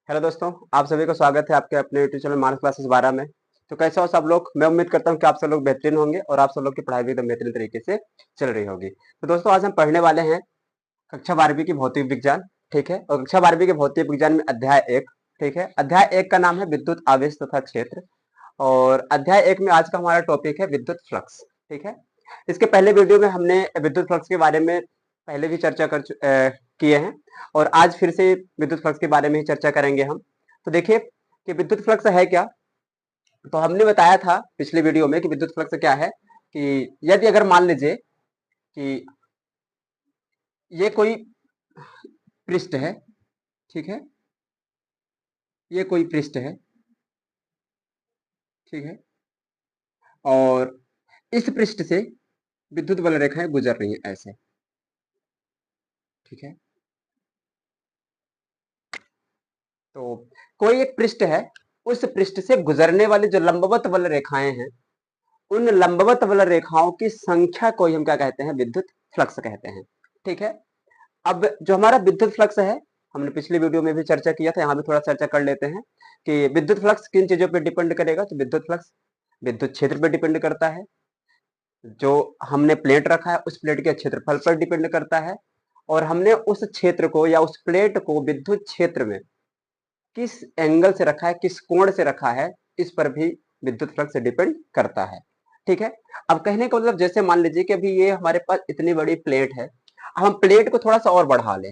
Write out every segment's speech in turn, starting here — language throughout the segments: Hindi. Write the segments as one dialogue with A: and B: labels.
A: हेलो दोस्तों, आप सभी को स्वागत है आपके अपने यूट्यूब चैनल मानस क्लासेस 12 में। तो कैसे हो सब लोग? मैं उम्मीद करता हूँ कि आप सब लोग बेहतरीन होंगे और आप सब लोग की पढ़ाई भी एकदम बेहतरीन तरीके से चल रही होगी। तो दोस्तों, आज हम पढ़ने वाले हैं कक्षा 12वीं की भौतिक विज्ञान। ठीक है, और कक्षा 12वीं के भौतिक विज्ञान में अध्याय 1। ठीक है, अध्याय 1 का नाम है विद्युत आवेश तथा क्षेत्र। और अध्याय 1 में आज का हमारा टॉपिक है विद्युत फ्लक्स। ठीक है, इसके पहले वीडियो में हमने विद्युत फ्लक्स के बारे में पहले भी चर्चा किए हैं, और आज फिर से विद्युत फ्लक्स के बारे में ही चर्चा करेंगे हम। तो देखिए कि विद्युत फ्लक्स है क्या। तो हमने बताया था पिछले वीडियो में कि विद्युत फ्लक्स क्या है, कि यदि अगर मान लीजिए कि ये कोई पृष्ठ है। ठीक है, ये कोई पृष्ठ है। ठीक है, और इस पृष्ठ से विद्युत बल रेखाएं गुजर रही हैं ऐसे। ठीक है, तो कोई एक पृष्ठ है, उस पृष्ठ से गुजरने वाली जो लंबवत बल रेखाएं हैं, उन लंबवत बल रेखाओं की संख्या को ही हम क्या कहते हैं? विद्युत फ्लक्स कहते हैं। ठीक है, अब जो हमारा विद्युत फ्लक्स है, हमने पिछली वीडियो में भी चर्चा किया था, यहाँ भी थोड़ा चर्चा कर लेते हैं कि विद्युत फ्लक्स किन चीजों पर डिपेंड करेगा। तो विद्युत फ्लक्स विद्युत क्षेत्र पर डिपेंड करता है, जो हमने प्लेट रखा है उस प्लेट के क्षेत्रफल पर डिपेंड करता है, और हमने उस क्षेत्र को या उस प्लेट को विद्युत क्षेत्र में किस एंगल से रखा है, किस कोण से रखा है, इस पर भी विद्युत फ्लक्स डिपेंड करता है। ठीक है, अब कहने का मतलब जैसे मान लीजिए कि अभी ये हमारे पास इतनी बड़ी प्लेट है, हम प्लेट को थोड़ा सा और बढ़ा लें।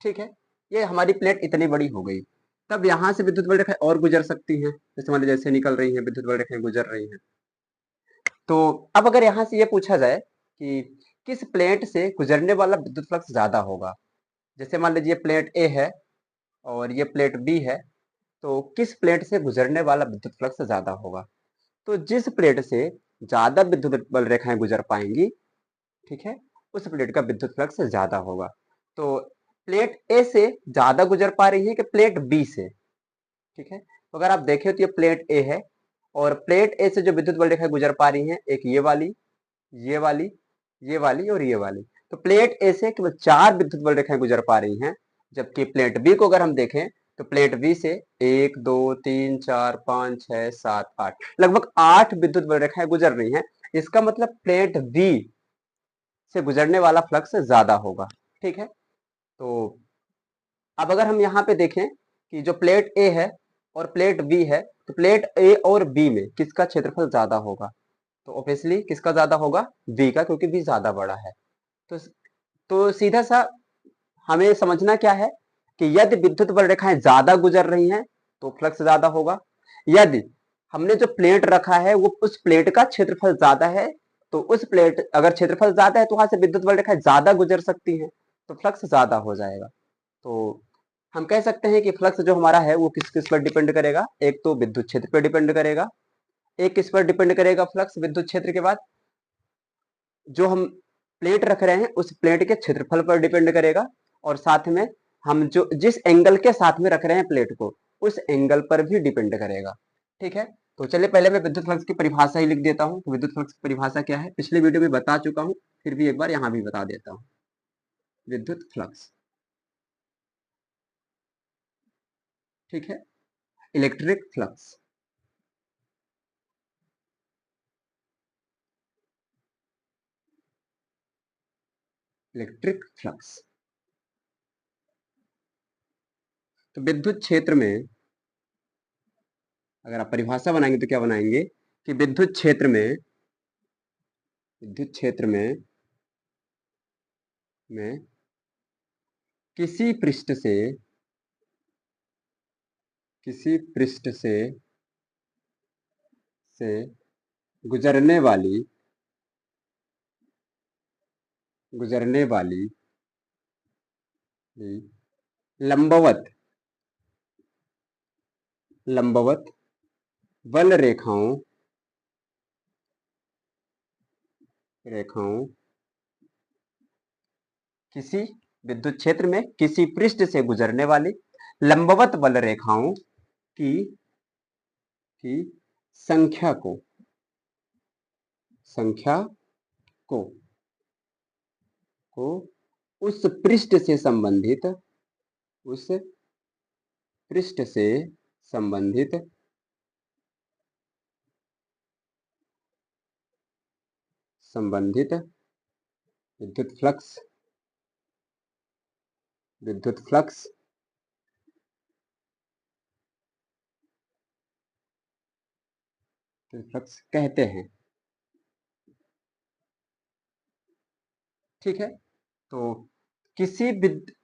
A: ठीक है, ये हमारी प्लेट इतनी बड़ी हो गई, तब यहां से विद्युत बल रेखाएं और गुजर सकती हैं। जैसे मान लीजिए जैसे निकल रही हैं विद्युत बल रेखाएं गुजर रही हैं। तो अब अगर यहां से ये पूछा जाए कि किस प्लेट से गुजरने वाला विद्युत फ्लक्स ज्यादा होगा, जैसे मान लीजिए प्लेट ए है और ये प्लेट बी है, तो किस प्लेट से गुजरने वाला विद्युत फ्लक्स ज्यादा होगा? तो जिस प्लेट से ज्यादा विद्युत बल रेखाएं गुजर पाएंगी, ठीक है, उस प्लेट का विद्युत फ्लक्स ज्यादा होगा। तो प्लेट ए से ज्यादा गुजर पा रही है कि प्लेट बी से? ठीक है, तो अगर आप देखें तो ये प्लेट ए है, और प्लेट ए से जो विद्युत बल रेखाएं गुजर पा रही हैं, एक ये वाली, ये वाली, ये वाली और ये वाली। तो प्लेट ए से केवल 4 विद्युत बल रेखाएं गुजर पा रही हैं, जबकि प्लेट बी को अगर हम देखें तो प्लेट बी से 1 2 3 4 5 6 7 8 लगभग 8 विद्युत बल रेखाएं गुजर रही हैं। इसका मतलब प्लेट बी से गुजरने वाला फ्लक्स ज्यादा होगा। ठीक है, तो अब अगर हम यहाँ पे देखें कि जो प्लेट ए है और प्लेट बी है, तो प्लेट ए और बी में किसका क्षेत्रफल ज्यादा होगा? तो ऑब्वियसली किसका ज्यादा होगा? बी का, क्योंकि बी ज्यादा बड़ा है। तो सीधा सा हमें समझना क्या है कि यदि विद्युत बल रेखाएं ज्यादा गुजर रही हैं तो फ्लक्स ज्यादा होगा। यदि हमने जो प्लेट रखा है वो उस प्लेट का क्षेत्रफल ज्यादा है, तो उस प्लेट अगर क्षेत्रफल ज्यादा है तो वहां से विद्युत बल रेखाएं ज्यादा गुजर सकती हैं, तो फ्लक्स ज्यादा हो जाएगा। तो हम कह सकते हैं कि फ्लक्स जो हमारा है वो किस किस पर डिपेंड करेगा? एक तो विद्युत क्षेत्र पर डिपेंड करेगा, एक किस पर डिपेंड करेगा फ्लक्स विद्युत क्षेत्र के बाद? जो हम प्लेट रख रहे हैं उस प्लेट के क्षेत्रफल पर डिपेंड करेगा, और साथ में हम जो जिस एंगल के साथ में रख रहे हैं प्लेट को, उस एंगल पर भी डिपेंड करेगा। ठीक है, तो चलिए पहले मैं विद्युत फ्लक्स की परिभाषा ही लिख देता हूं। तो विद्युत फ्लक्स की परिभाषा क्या है, पिछले वीडियो में बता चुका हूं, फिर भी एक बार यहां भी बता देता हूं। विद्युत फ्लक्स, ठीक है, इलेक्ट्रिक फ्लक्स, इलेक्ट्रिक फ्लक्स। तो विद्युत क्षेत्र में अगर आप परिभाषा बनाएंगे तो क्या बनाएंगे कि विद्युत क्षेत्र में किसी पृष्ठ से किसी पृष्ठ से गुजरने वाली गुजरने वाली लंबवत लंबवत बल रेखाओं किसी विद्युत क्षेत्र में किसी पृष्ठ से गुजरने वाली लंबवत बल रेखाओं की की संख्या को संख्या को को उस पृष्ठ से संबंधित उस पृष्ठ से संबंधित विद्युत फ्लक्स कहते हैं। ठीक है, तो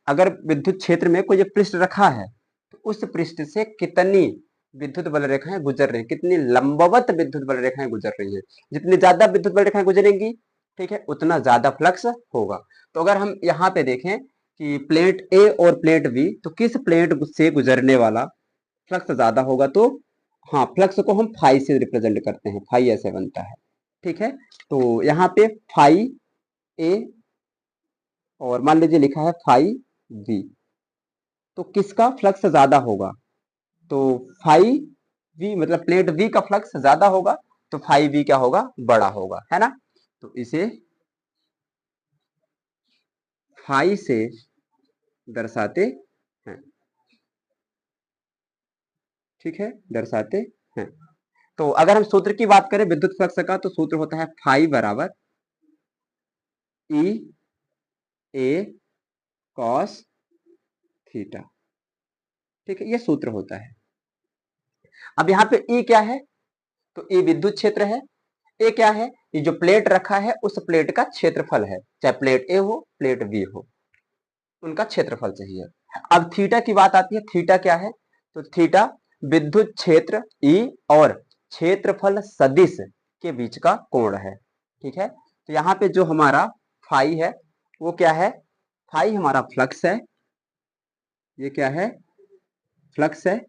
A: अगर विद्युत क्षेत्र में कोई पृष्ठ रखा है तो उस पृष्ठ से कितनी विद्युत बल रेखाएं गुजर रही हैं, कितनी लंबवत विद्युत बल रेखाएं गुजर रही हैं। जितनी ज्यादा विद्युत बल रेखाएं गुजरेंगी, ठीक है, उतना ज्यादा फ्लक्स होगा। तो अगर हम यहाँ पे देखें कि प्लेट ए और प्लेट बी, तो किस प्लेट से गुजरने वाला फ्लक्स ज्यादा होगा, तो हाँ, फ्लक्स को हम फाई से रिप्रेजेंट करते हैं, फाई ऐसे बनता है। ठीक है, तो यहाँ पे फाई ए और मान लीजिए लिखा है फाई वी, तो किसका फ्लक्स ज्यादा होगा, तो फाई वी मतलब प्लेट वी का फ्लक्स ज्यादा होगा, तो फाई वी क्या होगा, बड़ा होगा, है ना। तो इसे फाई से दर्शाते हैं। ठीक है, दर्शाते हैं। तो अगर हम सूत्र की बात करें विद्युत फ्लक्स का, तो सूत्र होता है फाई बराबर ई ए कॉस थीटा। ठीक है, ये सूत्र होता है। अब यहाँ पे ई क्या है, तो ई विद्युत क्षेत्र है। ए क्या है, ये जो प्लेट रखा है उस प्लेट का क्षेत्रफल है, चाहे प्लेट ए हो प्लेट बी हो, उनका क्षेत्रफल चाहिए। अब थीटा की बात आती है, थीटा क्या है, तो थीटा विद्युत क्षेत्र ई और क्षेत्रफल सदिश के बीच का कोण है। ठीक है, तो यहाँ पे जो हमारा फाई है वो क्या है, फाई हमारा फ्लक्स है, ये क्या है, फ्लक्स है।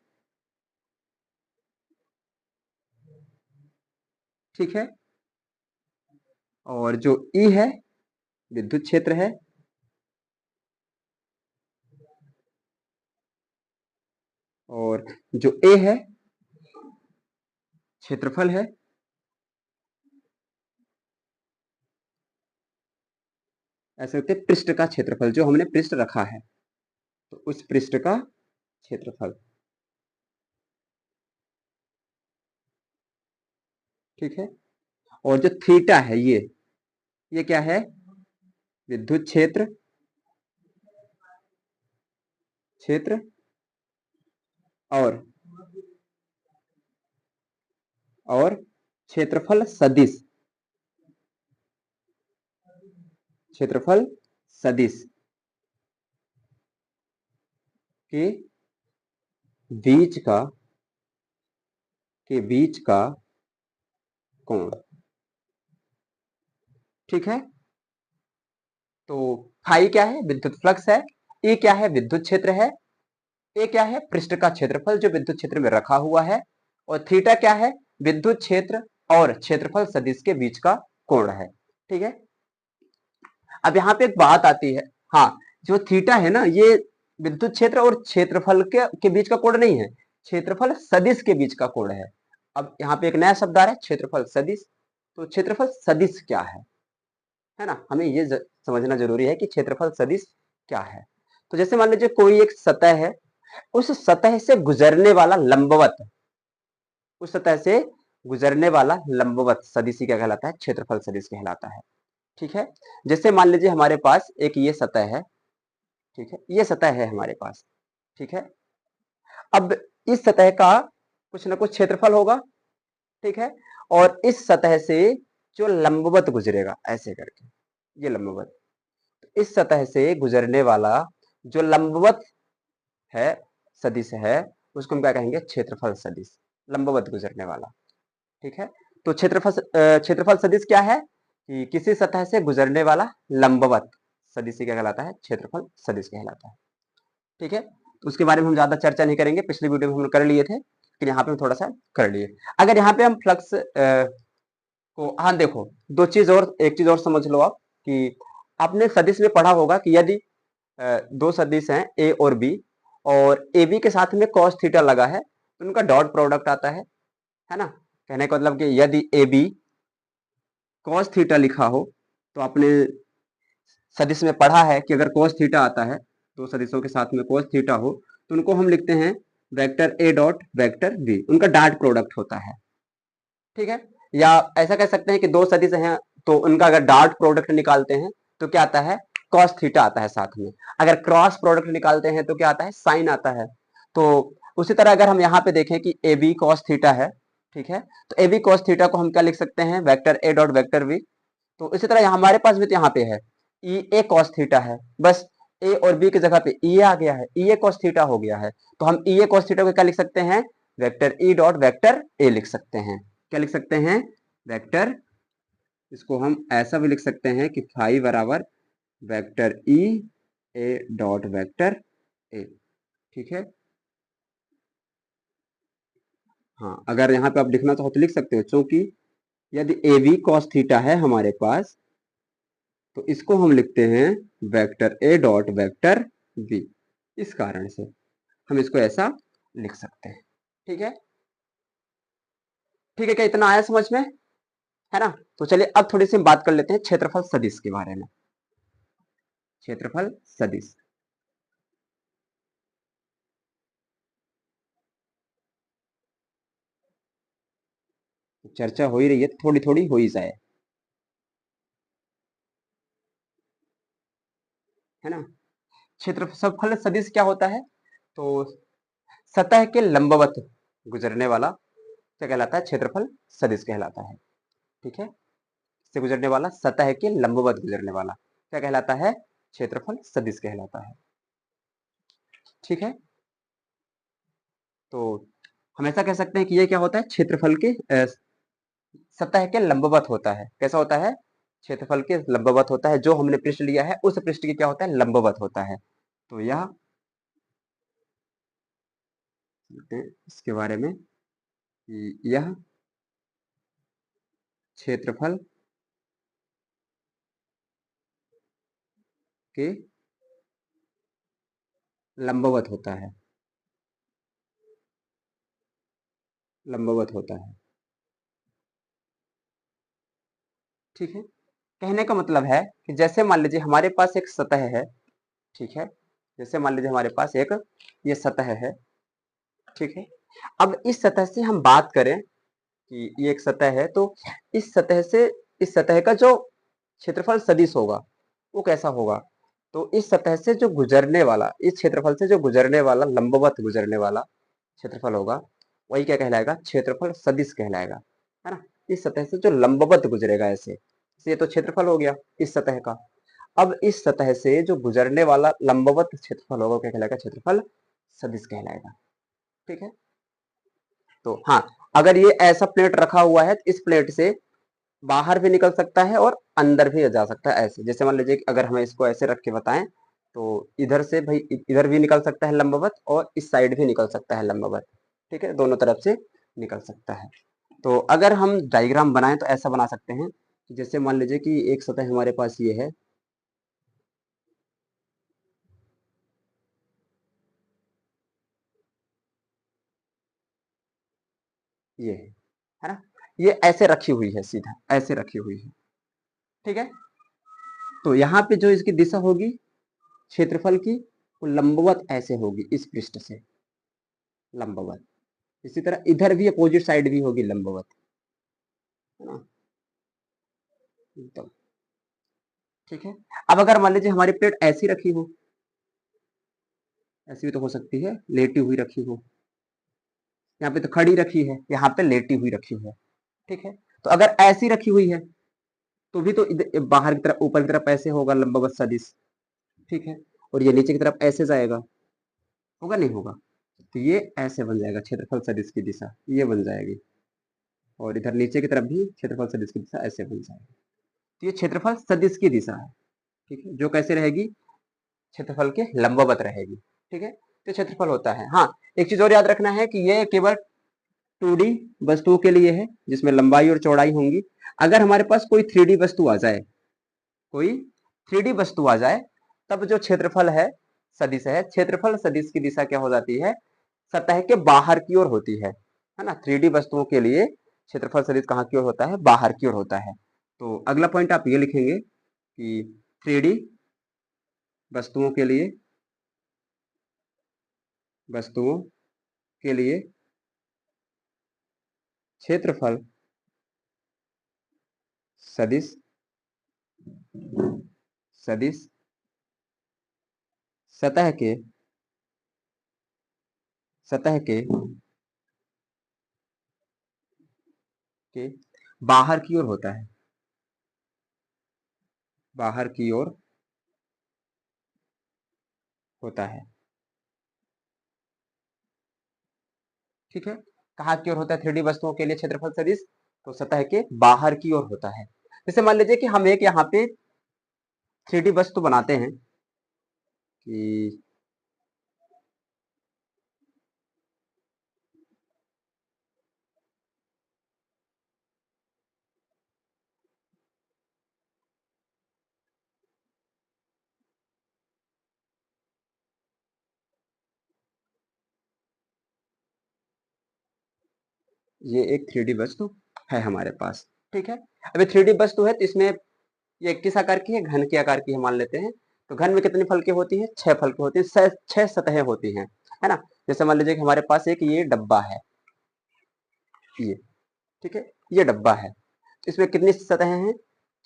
A: ठीक है, और जो ई है विद्युत क्षेत्र है, और जो ए है क्षेत्रफल है। ऐसे होते पृष्ठ का क्षेत्रफल, जो हमने पृष्ठ रखा है तो उस पृष्ठ का क्षेत्रफल। ठीक है, और जो थीटा है ये क्या है, विद्युत क्षेत्र और क्षेत्रफल सदिश, क्षेत्रफल सदिश के बीच का कोण। ठीक है, तो फाई क्या है, विद्युत फ्लक्स है। ए क्या है, विद्युत क्षेत्र है। ए क्या है, पृष्ठ का क्षेत्रफल जो विद्युत क्षेत्र में रखा हुआ है। और थीटा क्या है, विद्युत क्षेत्र और क्षेत्रफल सदिश के बीच का कोण है। ठीक है, अब यहाँ पे एक बात आती है, हाँ, जो थीटा है ना, ये विद्युत क्षेत्र और क्षेत्रफल के बीच का कोण नहीं है, क्षेत्रफल सदिश के बीच का कोण है। अब यहाँ पे एक नया शब्द आ रहा है, क्षेत्रफल सदिश। तो क्षेत्रफल सदिश क्या है ना, हमें ये समझना जरूरी है कि क्षेत्रफल सदिश क्या है। तो जैसे मान लीजिए कोई एक सतह है, उस सतह से गुजरने वाला लंबवत, उस सतह से गुजरने वाला लंबवत सदिश ही क्या कहलाता है, क्षेत्रफल सदिश कहलाता है। ठीक है, जैसे मान लीजिए हमारे पास एक ये सतह है। ठीक है, ये सतह है हमारे पास। ठीक है, अब इस सतह का कुछ ना कुछ क्षेत्रफल होगा। ठीक है, और इस सतह से जो लंबवत गुजरेगा ऐसे करके, ये लंबवत, इस सतह से गुजरने वाला जो लंबवत है, सदिश है, उसको हम क्या कहेंगे, क्षेत्रफल सदिश, लंबवत गुजरने वाला। ठीक है, तो क्षेत्रफल सदिश क्या है, कि किसी सतह से गुजरने वाला लंबवत सदिश क्या कहलाता है, क्षेत्रफल सदिश कहलाता है। ठीक है, तो उसके बारे में हम ज्यादा चर्चा नहीं करेंगे, पिछली वीडियो में हम कर लिए थे, लेकिन यहाँ पे हम थोड़ा सा कर लिए। अगर यहाँ पे हम फ्लक्स को, हाँ देखो, एक चीज और समझ लो आप, कि आपने सदिश में पढ़ा होगा कि यदि दो सदिश हैं ए और बी, और ए बी के साथ में cos थीटा लगा है, तो उनका डॉट प्रोडक्ट आता है ना। कहने का मतलब कि यदि ए बी cos थीटा लिखा हो, तो आपने सदिश में पढ़ा है कि अगर cos थीटा आता है, दो सदिशों के साथ में cos थीटा हो, तो उनको हम लिखते हैं vector A dot vector B, उनका डॉट प्रोडक्ट होता है, ठीक है। या ऐसा कह सकते हैं कि दो सदिश हैं तो उनका अगर डॉट प्रोडक्ट निकालते हैं तो क्या आता है, कॉस थीटा आता है साथ में। अगर क्रॉस प्रोडक्ट निकालते हैं तो क्या आता है, साइन आता है। तो उसी तरह अगर हम यहाँ पे देखें कि ए बी कॉस थीटा है, ठीक है, तो ए बी कॉस थीटा को हम क्या लिख सकते हैं, vector A dot vector B. तो इसी तरह हमारे पास भी तो यहाँ पे है ई ए कॉस थीटा है, बस ए और बी की जगह पे ई आ गया है, ई ए कॉस थीटा हो गया है। तो हम ई ए कॉस थीटा को क्या लिख सकते हैं, vector E dot vector A लिख सकते हैं। क्या लिख सकते हैं, वेक्टर, इसको हम ऐसा भी लिख सकते हैं कि फाई बराबर vector E A dot vector A, ठीक है। हाँ, अगर यहाँ पे आप लिखना चाहो तो लिख सकते हो, क्योंकि यदि ए बी कॉस थीटा है हमारे पास तो इसको हम लिखते हैं vector A dot vector B, इस कारण से हम इसको ऐसा लिख सकते हैं, ठीक है। ठीक है, क्या इतना आया समझ में, है ना। तो चलिए अब थोड़ी सी बात कर लेते हैं क्षेत्रफल सदिश के बारे में। क्षेत्रफल सदिश, चर्चा हो ही रही है, थोड़ी थोड़ी हो ही जाए, है ना। क्षेत्रफल सदिश क्या होता है, तो सतह के लंबवत गुजरने वाला क्या कहलाता है, क्षेत्रफल सदिश कहलाता है, ठीक है। से गुजरने वाला, सतह के लंबवत गुजरने वाला क्या कहलाता है, क्षेत्रफल सदिश कहलाता है, ठीक है। तो हम ऐसा कह सकते हैं कि ये क्या होता है, क्षेत्रफल के सतह के लंबवत होता है। कैसा होता है, क्षेत्रफल के लंबवत होता है, जो हमने पृष्ठ लिया है उस पृष्ठ की क्या होता है, लंबवत होता है। तो यह इसके बारे में कि यह क्षेत्रफल के लंबवत होता है, लंबवत होता है, ठीक है। कहने का मतलब है कि जैसे मान लीजिए हमारे पास एक सतह है, ठीक है, जैसे मान लीजिए हमारे पास एक ये सतह है, ठीक है। अब इस सतह से हम बात करें कि ये एक सतह है, तो इस सतह से इस सतह का जो क्षेत्रफल सदिश होगा वो कैसा होगा, तो इस सतह से जो गुजरने वाला, इस क्षेत्रफल से जो गुजरने वाला लंबवत गुजरने वाला क्षेत्रफल होगा वही क्या कहलाएगा, क्षेत्रफल सदिश कहलाएगा, है ना। इस सतह से जो लंबवत गुजरेगा ऐसे, ये तो क्षेत्रफल हो गया इस सतह का। अब इस सतह से जो गुजरने वाला लंबवत क्षेत्रफल होगा क्या कहलाएगा, क्षेत्रफल सदिश कहलाएगा, ठीक है। तो हाँ, अगर ये ऐसा प्लेट रखा हुआ है तो इस प्लेट से बाहर भी निकल सकता है और अंदर भी जा सकता है, ऐसे जैसे मान लीजिए कि अगर हमें इसको ऐसे रख के बताएं तो इधर से भाई इधर भी निकल सकता है लंबवत और इस साइड भी निकल सकता है लंबवत, ठीक है, दोनों तरफ से निकल सकता है। तो अगर हम डायग्राम बनाएं तो ऐसा बना सकते हैं कि जैसे मान लीजिए कि एक सतह हमारे पास ये है ना, ये ऐसे रखी हुई है, सीधा ऐसे रखी हुई है, ठीक है। तो यहाँ पे जो इसकी दिशा होगी क्षेत्रफल की, वो लंबवत ऐसे होगी इस पृष्ठ से लंबवत। इसी तरह इधर भी अपोजिट साइड भी होगी लंबवत, है ना, एकदम, ठीक है। अब अगर मान लीजिए हमारी प्लेट ऐसी रखी हो, ऐसी भी तो हो सकती है, लेटी हुई रखी हो, यहाँ पे तो खड़ी रखी है, यहाँ पे लेटी हुई रखी है, ठीक है। तो अगर ऐसी रखी हुई है तो भी तो बाहर की तरफ ऊपर की तरफ ऐसे होगा लंबवत सदिश, ठीक है। और ये नीचे की तरफ ऐसे जाएगा, होगा नहीं होगा, तो ये ऐसे बन जाएगा क्षेत्रफल सदिश की दिशा, ये बन जाएगी। और इधर नीचे की तरफ भी क्षेत्रफल सदिश की दिशा ऐसे बन जाएगी। तो ये क्षेत्रफल सदिश की दिशा है, ठीक है, जो कैसे रहेगी, क्षेत्रफल के लंबवत रहेगी, ठीक है। तो क्षेत्रफल होता है। हाँ, एक चीज और याद रखना है कि ये केवल 2D वस्तुओं के लिए है जिसमें लंबाई और चौड़ाई होंगी। अगर हमारे पास कोई 3D वस्तु आ जाए, कोई 3D वस्तु आ जाए, तब जो क्षेत्रफल है सदिश है, क्षेत्रफल सदिश की दिशा क्या हो जाती है, सतह के बाहर की ओर होती है ना। 3D वस्तुओं के लिए क्षेत्रफल सदिश कहाँ की ओर होता है, बाहर की ओर होता है। तो अगला पॉइंट आप ये लिखेंगे कि 3D वस्तुओं के लिए, वस्तुओं के लिए क्षेत्रफल सदिश सदिश सतह के बाहर की ओर होता है, बाहर की ओर होता है। ठीक है, कहाँ की ओर होता है 3D वस्तुओं के लिए क्षेत्रफल सदिश? तो सतह के बाहर की ओर होता है। जैसे मान लीजिए कि हम एक यहाँ पे 3D वस्तु बनाते हैं कि ये एक 3D वस्तु है हमारे पास। ठीक है, अभी 3D वस्तु है तो इसमें ये किस आकार की है? घन के आकार की है मान लेते हैं। तो घन में कितनी फलकें होती हैं? 6 फलकें होती हैं, 6 सतहें होती हैं, है ना? जैसे मान लीजिए कि हमारे पास एक ये डब्बा है, ये, ठीक है, ये डब्बा है। इसमें कितनी सतहें हैं?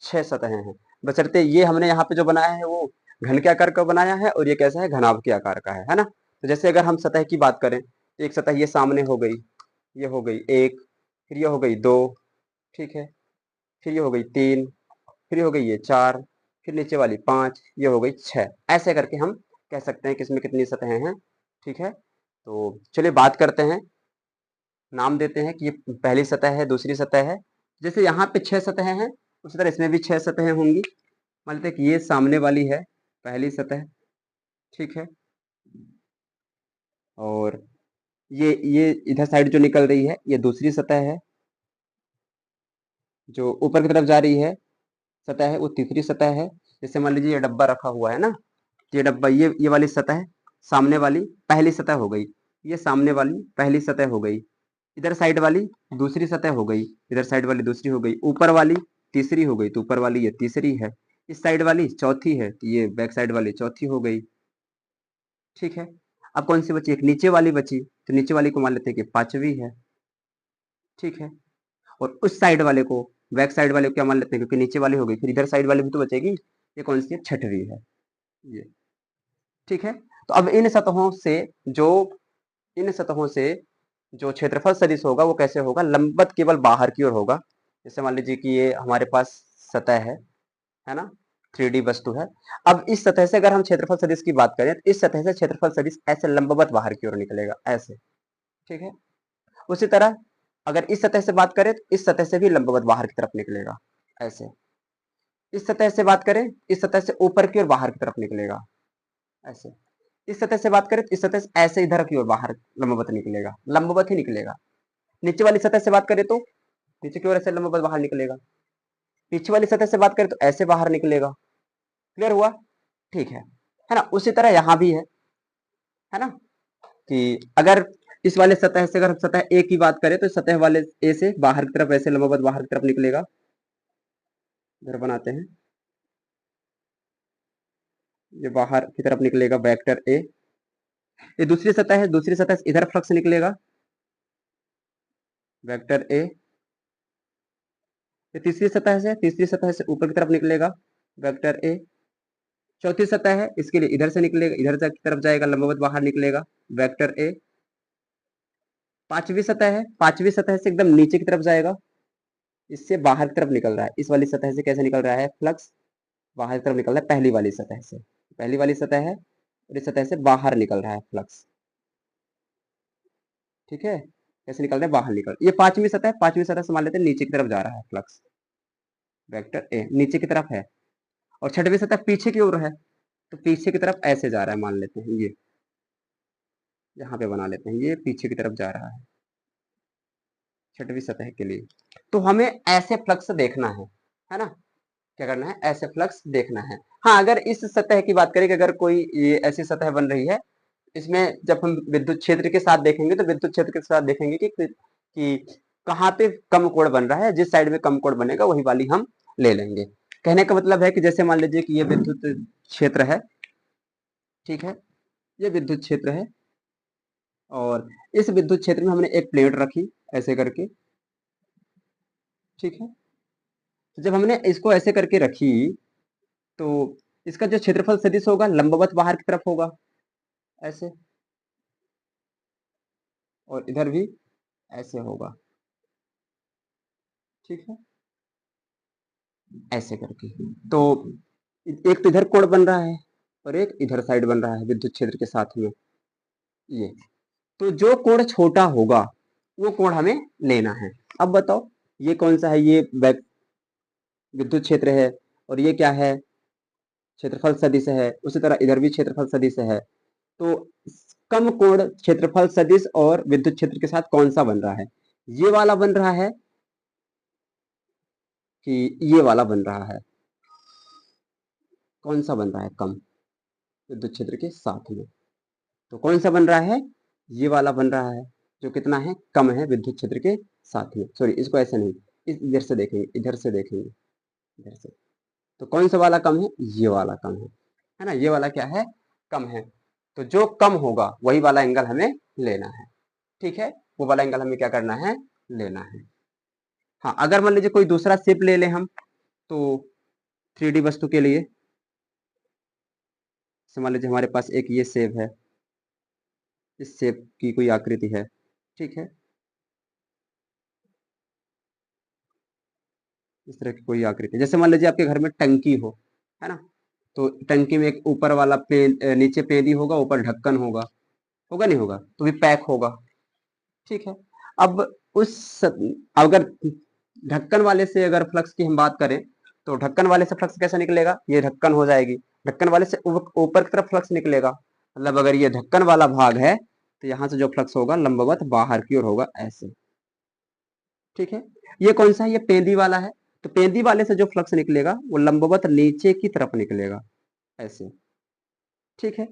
A: 6 सतहें हैं। बशर्ते ये हमने यहाँ पे जो बनाया है वो घन के आकार का बनाया है और ये कैसा है? घनाभ के आकार का है ना? तो जैसे अगर हम सतह की बात करें, एक सतह ये सामने हो गई, ये हो गई एक, फिर ये हो गई दो, ठीक है, फिर ये हो गई तीन, फिर ये हो गई ये चार, फिर नीचे वाली पांच, ये हो गई छह। ऐसे करके हम कह सकते हैं कि इसमें कितनी सतहें हैं। ठीक है, तो चलिए बात करते हैं, नाम देते हैं कि ये पहली सतह है, दूसरी सतह है। जैसे यहाँ पे 6 सतहें हैं, उसी तरह इसमें भी 6 सतहें होंगी। मान लेते हैं कि ये सामने वाली है पहली सतह, ठीक है, और ये इधर साइड जो निकल रही है ये दूसरी सतह है, जो ऊपर की तरफ जा रही है सतह है वो तीसरी सतह है। जैसे मान लीजिए ये डब्बा रखा हुआ है ना, ये डब्बा, ये वाली सतह सामने वाली पहली सतह हो गई, ये सामने वाली पहली सतह हो गई, इधर साइड वाली दूसरी सतह हो गई, इधर साइड वाली दूसरी हो गई, ऊपर वाली तीसरी हो गई तो ऊपर वाली ये तीसरी है, इस साइड वाली चौथी है तो ये बैक साइड वाली चौथी हो गई। ठीक है, अब कौन सी बची? एक नीचे वाली बची, तो नीचे वाली को मान लेते हैं कि पांचवी है। ठीक है, और उस साइड वाले को, बैक साइड वाले को क्या मान लेते हैं? क्योंकि नीचे वाली हो गई, फिर इधर साइड वाली भी तो बचेगी, ये कौन सी है? छठवीं है ये। ठीक है, तो अब जो इन सतहों से जो क्षेत्रफल सदिश होगा वो कैसे होगा? लंबवत केवल बाहर की ओर होगा। जैसे मान लीजिए कि ये हमारे पास सतह है ना, 3D वस्तु है। अब इस सतह से अगर हम क्षेत्रफल सदिश की बात करें तो इस सतह से क्षेत्रफल सदिश ऐसे लंबवत बाहर की ओर निकलेगा, ऐसे। ठीक है, उसी तरह अगर इस सतह से बात करें तो इस सतह से भी लंबवत बाहर की तरफ निकलेगा, ऐसे। इस सतह से बात करें, इस सतह से ऊपर की ओर बाहर की तरफ निकलेगा, ऐसे। इस सतह से बात करें तो इस सतह से ऐसे इधर की ओर बाहर लंबवत निकलेगा, लंबवत ही निकलेगा। नीचे वाली सतह से बात करें तो नीचे की ओर ऐसे लंबवत बाहर निकलेगा। पीछे वाली सतह से बात करें तो ऐसे बाहर निकलेगा। क्लियर हुआ? ठीक है ना? उसी तरह यहां भी है ना, कि अगर इस वाले सतह से अगर सतह ए की बात करें तो सतह वाले ए से बाहर की तरफ ऐसे लंबवत बाहर की तरफ निकलेगा। इधर बनाते हैं, ये बाहर की तरफ निकलेगा वेक्टर ए। ये दूसरी सतह है, दूसरी सतह से इधर फ्लक्स निकलेगा वेक्टर ए। ये तीसरी सतह से ऊपर की तरफ निकलेगा वेक्टर ए। चौथी सतह है, इसके लिए इधर से निकलेगा, इधर की तरफ जाएगा, लंबवत बाहर निकलेगा वेक्टर ए। पांचवी सतह है, पांचवी सतह से एकदम नीचे की तरफ जाएगा, इससे बाहर की तरफ निकल रहा है। इस वाली सतह से कैसे निकल रहा है? फ्लक्स बाहर की तरफ निकल रहा है, पहली वाली सतह से। पहली वाली सतह है और इस सतह से बाहर निकल रहा है फ्लक्स। ठीक है, कैसे निकल रहा है? बाहर निकल। ये पांचवी सतह है, पांचवी सतह से मान लेते हैं नीचे की तरफ जा रहा है फ्लक्स, वेक्टर ए नीचे की तरफ है। और छठवीं सतह पीछे की ओर है, तो पीछे की तरफ ऐसे जा रहा है, मान लेते हैं ये, यहाँ पे बना लेते हैं, ये पीछे की तरफ जा रहा है छठवीं सतह के लिए। तो हमें ऐसे फ्लक्स देखना है ना? क्या करना है? ऐसे फ्लक्स देखना है। हाँ, अगर इस सतह की बात करें कि अगर कोई ये ऐसी सतह बन रही है, इसमें जब हम विद्युत क्षेत्र के साथ देखेंगे तो विद्युत क्षेत्र के साथ देखेंगे कि कहाँ पे कम कोण बन रहा है, जिस साइड में कम कोण बनेगा वही वाली हम ले लेंगे। कहने का मतलब है कि जैसे मान लीजिए कि ये विद्युत क्षेत्र है, ठीक है, ये विद्युत क्षेत्र है और इस विद्युत क्षेत्र में हमने एक प्लेट रखी ऐसे करके, ठीक है। तो जब हमने इसको ऐसे करके रखी तो इसका जो क्षेत्रफल सदिश होगा लंबवत बाहर की तरफ होगा ऐसे, और इधर भी ऐसे होगा, ठीक है, ऐसे करके। तो एक तो इधर कोण बन रहा है और एक इधर साइड बन रहा है विद्युत क्षेत्र के साथ में, ये। तो जो कोण छोटा होगा वो कोण हमें लेना है। अब बताओ ये कौन सा है, ये विद्युत क्षेत्र है और ये क्या है, क्षेत्रफल सदिश है। उसी तरह इधर भी क्षेत्रफल सदिश है। तो कम कोण क्षेत्रफल सदिश और विद्युत क्षेत्र के साथ कौन सा बन रहा है, ये वाला बन रहा है कि ये वाला बन रहा है? कौन सा बन रहा है कम विद्युत क्षेत्र के साथ में? तो कौन सा बन रहा है, ये वाला बन रहा है जो कितना है, कम है विद्युत क्षेत्र के साथ में। सॉरी, इसको ऐसे नहीं, इधर से देखेंगे, इधर से देखेंगे, इधर से। तो कौन सा वाला कम है, ये वाला कम है ना, ये वाला क्या है, कम है। तो जो कम होगा वही वाला एंगल हमें लेना है, ठीक है, वो वाला एंगल हमें क्या करना है, लेना है। हाँ, अगर मान लीजिए कोई दूसरा शेप ले लें हम, तो 3D वस्तु के लिए मान लीजिए हमारे पास एक ये शेप है, इस शेप की कोई आकृति है, ठीक है, इस तरह की कोई आकृति। जैसे मान लीजिए आपके घर में टंकी हो, है ना, तो टंकी में एक ऊपर वाला नीचे पेदी होगा, ऊपर ढक्कन होगा, होगा नहीं होगा, तो भी पैक होगा, ठीक है। अब अगर ढक्कन वाले से अगर फ्लक्स की हम बात करें, तो ढक्कन वाले से फ्लक्स कैसा निकलेगा, ये ढक्कन हो जाएगी, ढक्कन वाले से ऊपर की तरफ फ्लक्स निकलेगा। मतलब अगर ये ढक्कन वाला भाग है तो यहाँ से जो फ्लक्स होगा लंबवत बाहर की ओर होगा ऐसे, ठीक है। ये कौन सा है, ये पेंदी वाला है। तो पेंदी वाले से जो फ्लक्स निकलेगा वो लंबवत नीचे की तरफ निकलेगा ऐसे, ठीक है।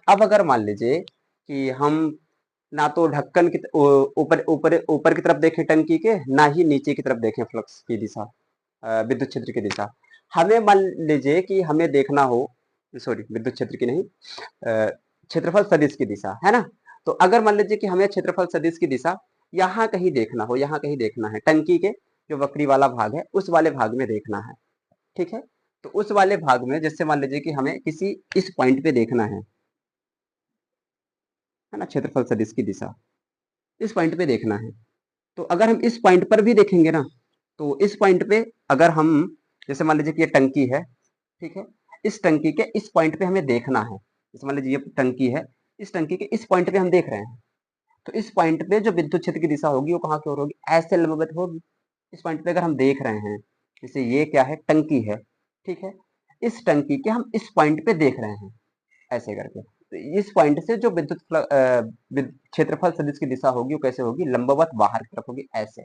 A: अब अगर मान लीजिए कि हम ना तो ढक्कन की ऊपर ऊपर ऊपर की तरफ देखें टंकी के, ना ही नीचे की तरफ देखें फ्लक्स की दिशा, विद्युत क्षेत्र की दिशा। हमें मान लीजिए कि हमें देखना हो, सॉरी विद्युत क्षेत्र की नहीं, क्षेत्रफल सदिश की दिशा, है ना। तो अगर मान लीजिए कि हमें क्षेत्रफल सदिश की दिशा यहाँ कहीं देखना हो, यहाँ कहीं देखना है, टंकी के जो वक्री वाला भाग है उस वाले भाग में देखना है, ठीक है। तो उस वाले भाग में जैसे मान लीजिए कि हमें किसी इस पॉइंट पे देखना है ना, क्षेत्रफल सदिश की दिशा इस पॉइंट पे देखना है। तो अगर हम इस पॉइंट पर भी देखेंगे ना, तो इस पॉइंट पे अगर हम, जैसे मान लीजिए कि ये टंकी है, ठीक है, इस टंकी के इस पॉइंट पे हमें देखना है। जैसे मान लीजिए ये टंकी है, इस टंकी के इस पॉइंट पे हम देख रहे हैं, तो इस पॉइंट पे जो विद्युत क्षेत्र की दिशा होगी वो कहाँ की ओर होगी, ऐसे लंबवत होगी। इस पॉइंट पे अगर हम देख रहे हैं, जैसे ये क्या है, टंकी है, ठीक है, इस टंकी के हम इस पॉइंट पे देख रहे हैं ऐसे करके। तो इस पॉइंट से जो क्षेत्रफल सदिश की दिशा होगी वो कैसे होगी, लंबवत बाहर की तरफ होगी ऐसे,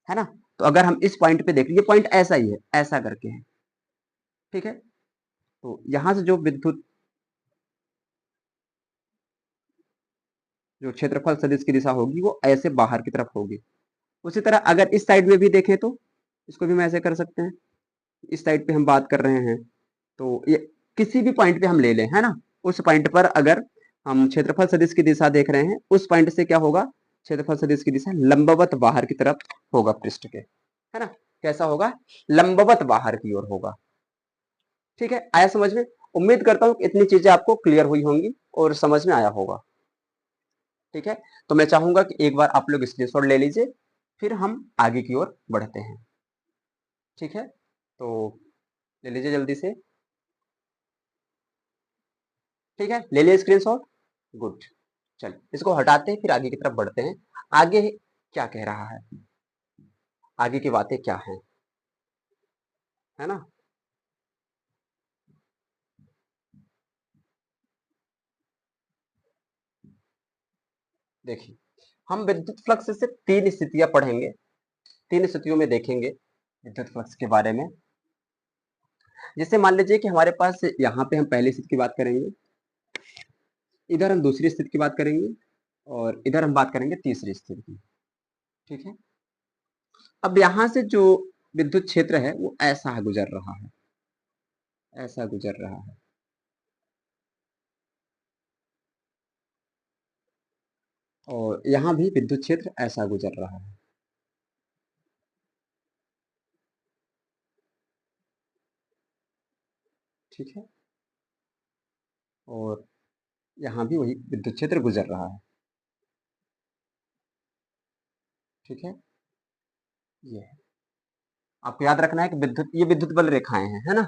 A: है ना। तो अगर हम इस पॉइंट पे देख, ये पॉइंट ऐसा ही है, ऐसा करके है, ठीक है। तो यहां से जो क्षेत्रफल सदिश की दिशा होगी वो ऐसे बाहर की तरफ होगी। उसी तरह अगर इस साइड में भी देखें तो इसको भी हम ऐसे कर सकते हैं। इस साइड पे हम बात कर रहे हैं, तो ये किसी भी पॉइंट पे हम ले लें, है ना, उस पॉइंट पर अगर हम क्षेत्रफल सदिश की दिशा देख रहे हैं, उस पॉइंट से क्या होगा, क्षेत्रफल सदिश की दिशा लंबवत बाहर की तरफ होगा पृष्ठ के, है ना। कैसा होगा, लंबवत बाहर की ओर होगा, ठीक है। आया समझ में? उम्मीद करता हूं कि इतनी चीजें आपको क्लियर हुई होंगी और समझ में आया होगा, ठीक है। तो मैं चाहूंगा कि एक बार आप लोग स्क्रीनशॉट ले लीजिए, फिर हम आगे की ओर बढ़ते हैं, ठीक है। तो ले लीजिए जल्दी से, ठीक है, ले लिया स्क्रीनशॉट, गुड। चलिए इसको हटाते हैं, फिर आगे की तरफ बढ़ते हैं। आगे क्या कह रहा है, आगे की बातें क्या हैं, है ना। देखिए, हम विद्युत फ्लक्स से तीन स्थितियां पढ़ेंगे, तीन स्थितियों में देखेंगे विद्युत फ्लक्स के बारे में। जैसे मान लीजिए कि हमारे पास यहाँ पे हम पहली स्थिति की बात करेंगे, इधर हम दूसरी स्थिति की बात करेंगे, और इधर हम बात करेंगे तीसरी स्थिति की, ठीक है। अब यहाँ से जो विद्युत क्षेत्र है वो ऐसा गुजर रहा है, ऐसा गुजर रहा है, और यहाँ भी विद्युत क्षेत्र ऐसा गुजर रहा है। ठीक है, और यहाँ भी वही विद्युत क्षेत्र गुजर रहा है। ठीक है, ये है। आपको याद रखना है कि ये विद्युत बल रेखाएं हैं, है ना।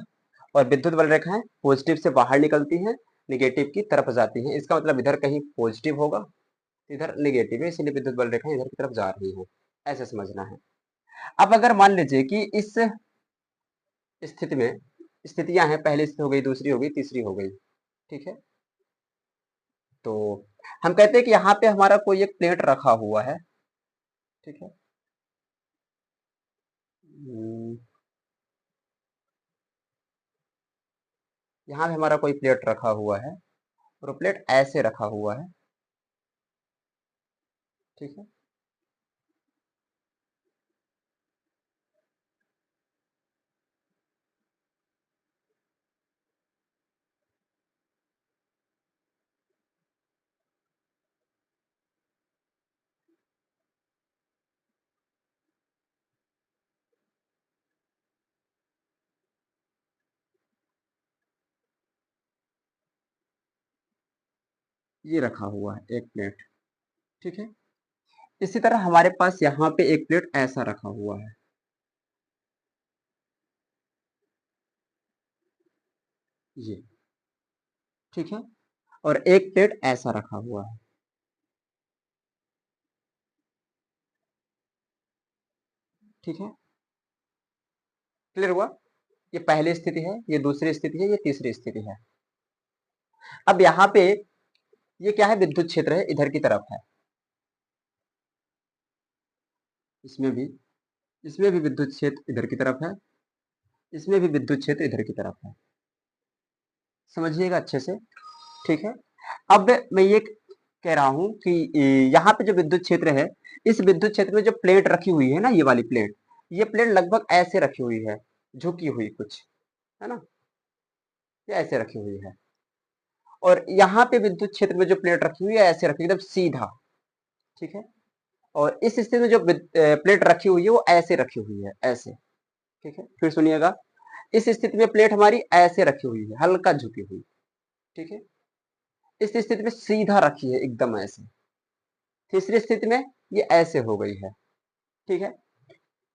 A: और विद्युत बल रेखाएं पॉजिटिव से बाहर निकलती हैं, निगेटिव की तरफ जाती हैं। इसका मतलब इधर कहीं पॉजिटिव होगा, इधर नेगेटिव है, इसलिए विद्युत बल रेखाएं इधर की तरफ जा रही हैं। ऐसे समझना है। अब अगर मान लीजिए कि इस स्थिति में स्थितियां हैं, पहली स्थिति हो गई, दूसरी हो गई, तीसरी हो गई। ठीक है, तो हम कहते हैं कि यहाँ पे हमारा कोई एक प्लेट रखा हुआ है। ठीक है, यहाँ पे हमारा कोई प्लेट रखा हुआ है और वो प्लेट ऐसे रखा हुआ है। ठीक है, ये रखा हुआ है एक प्लेट। ठीक है, इसी तरह हमारे पास यहाँ पे एक प्लेट ऐसा रखा हुआ है। ये ठीक है, और एक प्लेट ऐसा रखा हुआ है। ठीक है, क्लियर हुआ। ये पहली स्थिति है, ये दूसरी स्थिति है, ये तीसरी स्थिति है। अब यहाँ पे ये क्या है, विद्युत क्षेत्र है, इधर की तरफ है। इसमें भी इसमें भी विद्युत क्षेत्र इधर की तरफ है, इसमें भी विद्युत क्षेत्र इधर की तरफ है। समझिएगा अच्छे से। ठीक है, अब मैं ये कह रहा हूं कि यहाँ पे जो विद्युत क्षेत्र है, इस विद्युत क्षेत्र में जो प्लेट रखी हुई है ना, ये वाली प्लेट, ये प्लेट लगभग ऐसे रखी हुई है, झुकी हुई कुछ, है ना, ये ऐसे रखी हुई है। और यहाँ पे विद्युत क्षेत्र में जो प्लेट रखी हुई है ऐसे रखी एकदम सीधा। ठीक है, और इस स्थिति में जो प्लेट रखी हुई है वो ऐसे रखी हुई है, ऐसे। ठीक है, फिर सुनिएगा। इस स्थिति में प्लेट हमारी ऐसे रखी हुई है, हल्का झुकी हुई। ठीक है, इस स्थिति में सीधा रखी है एकदम ऐसे। तीसरी स्थिति में ये ऐसे हो गई है। ठीक है,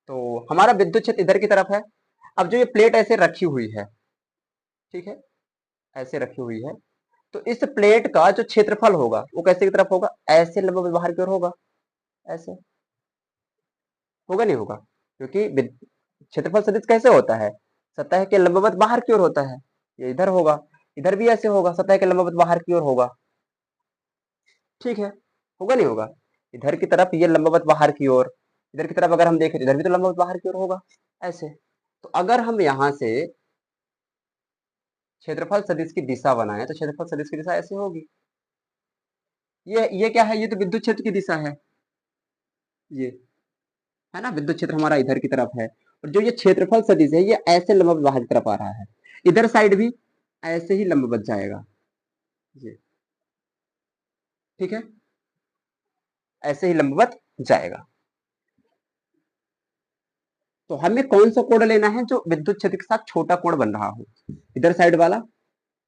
A: तो हमारा विद्युत क्षेत्र इधर की तरफ है। अब जो ये प्लेट ऐसे रखी हुई है, ठीक है, ऐसे रखी हुई है, तो इस प्लेट का जो क्षेत्रफल होगा वो कैसे की तरफ होगा, ऐसे लंबवत बाहर की ओर होगा। ऐसे होगा, नहीं होगा, क्योंकि क्षेत्रफल सदिश कैसे होता है, सतह के लंबवत बाहर की ओर होता है। ये इधर होगा, इधर भी ऐसे होगा, सतह के लंबवत बाहर की ओर होगा। ठीक है, होगा, नहीं होगा। इधर की तरफ ये लंबवत बाहर की ओर, इधर की तरफ अगर हम देखें इधर भी तो लंबवत बाहर की ओर होगा, ऐसे। तो अगर हम यहां से क्षेत्रफल सदिश की दिशा बनाए तो क्षेत्रफल सदिश की दिशा ऐसे होगी। ये क्या है, ये तो विद्युत क्षेत्र की दिशा है, ये है ना, विद्युत क्षेत्र हमारा इधर की तरफ है। और जो ये क्षेत्रफल सदिश है ये ऐसे लंबवत बाहर की तरफ आ रहा है, इधर साइड भी ऐसे ही लंबवत जाएगा, ये। ठीक है, ऐसे ही लंबवत जाएगा। तो हमें कौन सा कोण लेना है जो विद्युत क्षेत्र के साथ छोटा कोण बन रहा हो, इधर साइड वाला।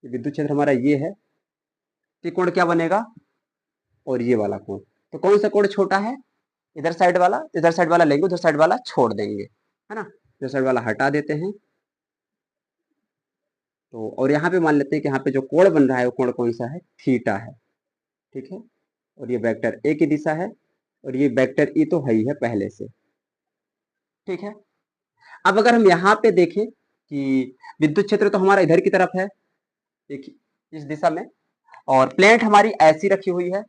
A: विद्युत क्षेत्र हमारा ये है, ये कोण क्या बनेगा, और ये वाला कोण। तो कौन सा कोण छोटा है, इधर साइड वाला लेंगे, उधर साइड वाला छोड़ देंगे, है ना। इधर साइड वाला हटा देते हैं। तो और यहाँ पे मान लेते हैं कि यहाँ पे जो कोण बन रहा है वो कोण कौन सा है, थीटा है। ठीक है, और ये वेक्टर ए की दिशा है, और ये वेक्टर ई तो है ही है पहले से। ठीक है, अब अगर हम यहाँ पे देखें कि विद्युत क्षेत्र तो हमारा इधर की तरफ है, देखिए इस दिशा में, और प्लेट हमारी ऐसी रखी हुई है।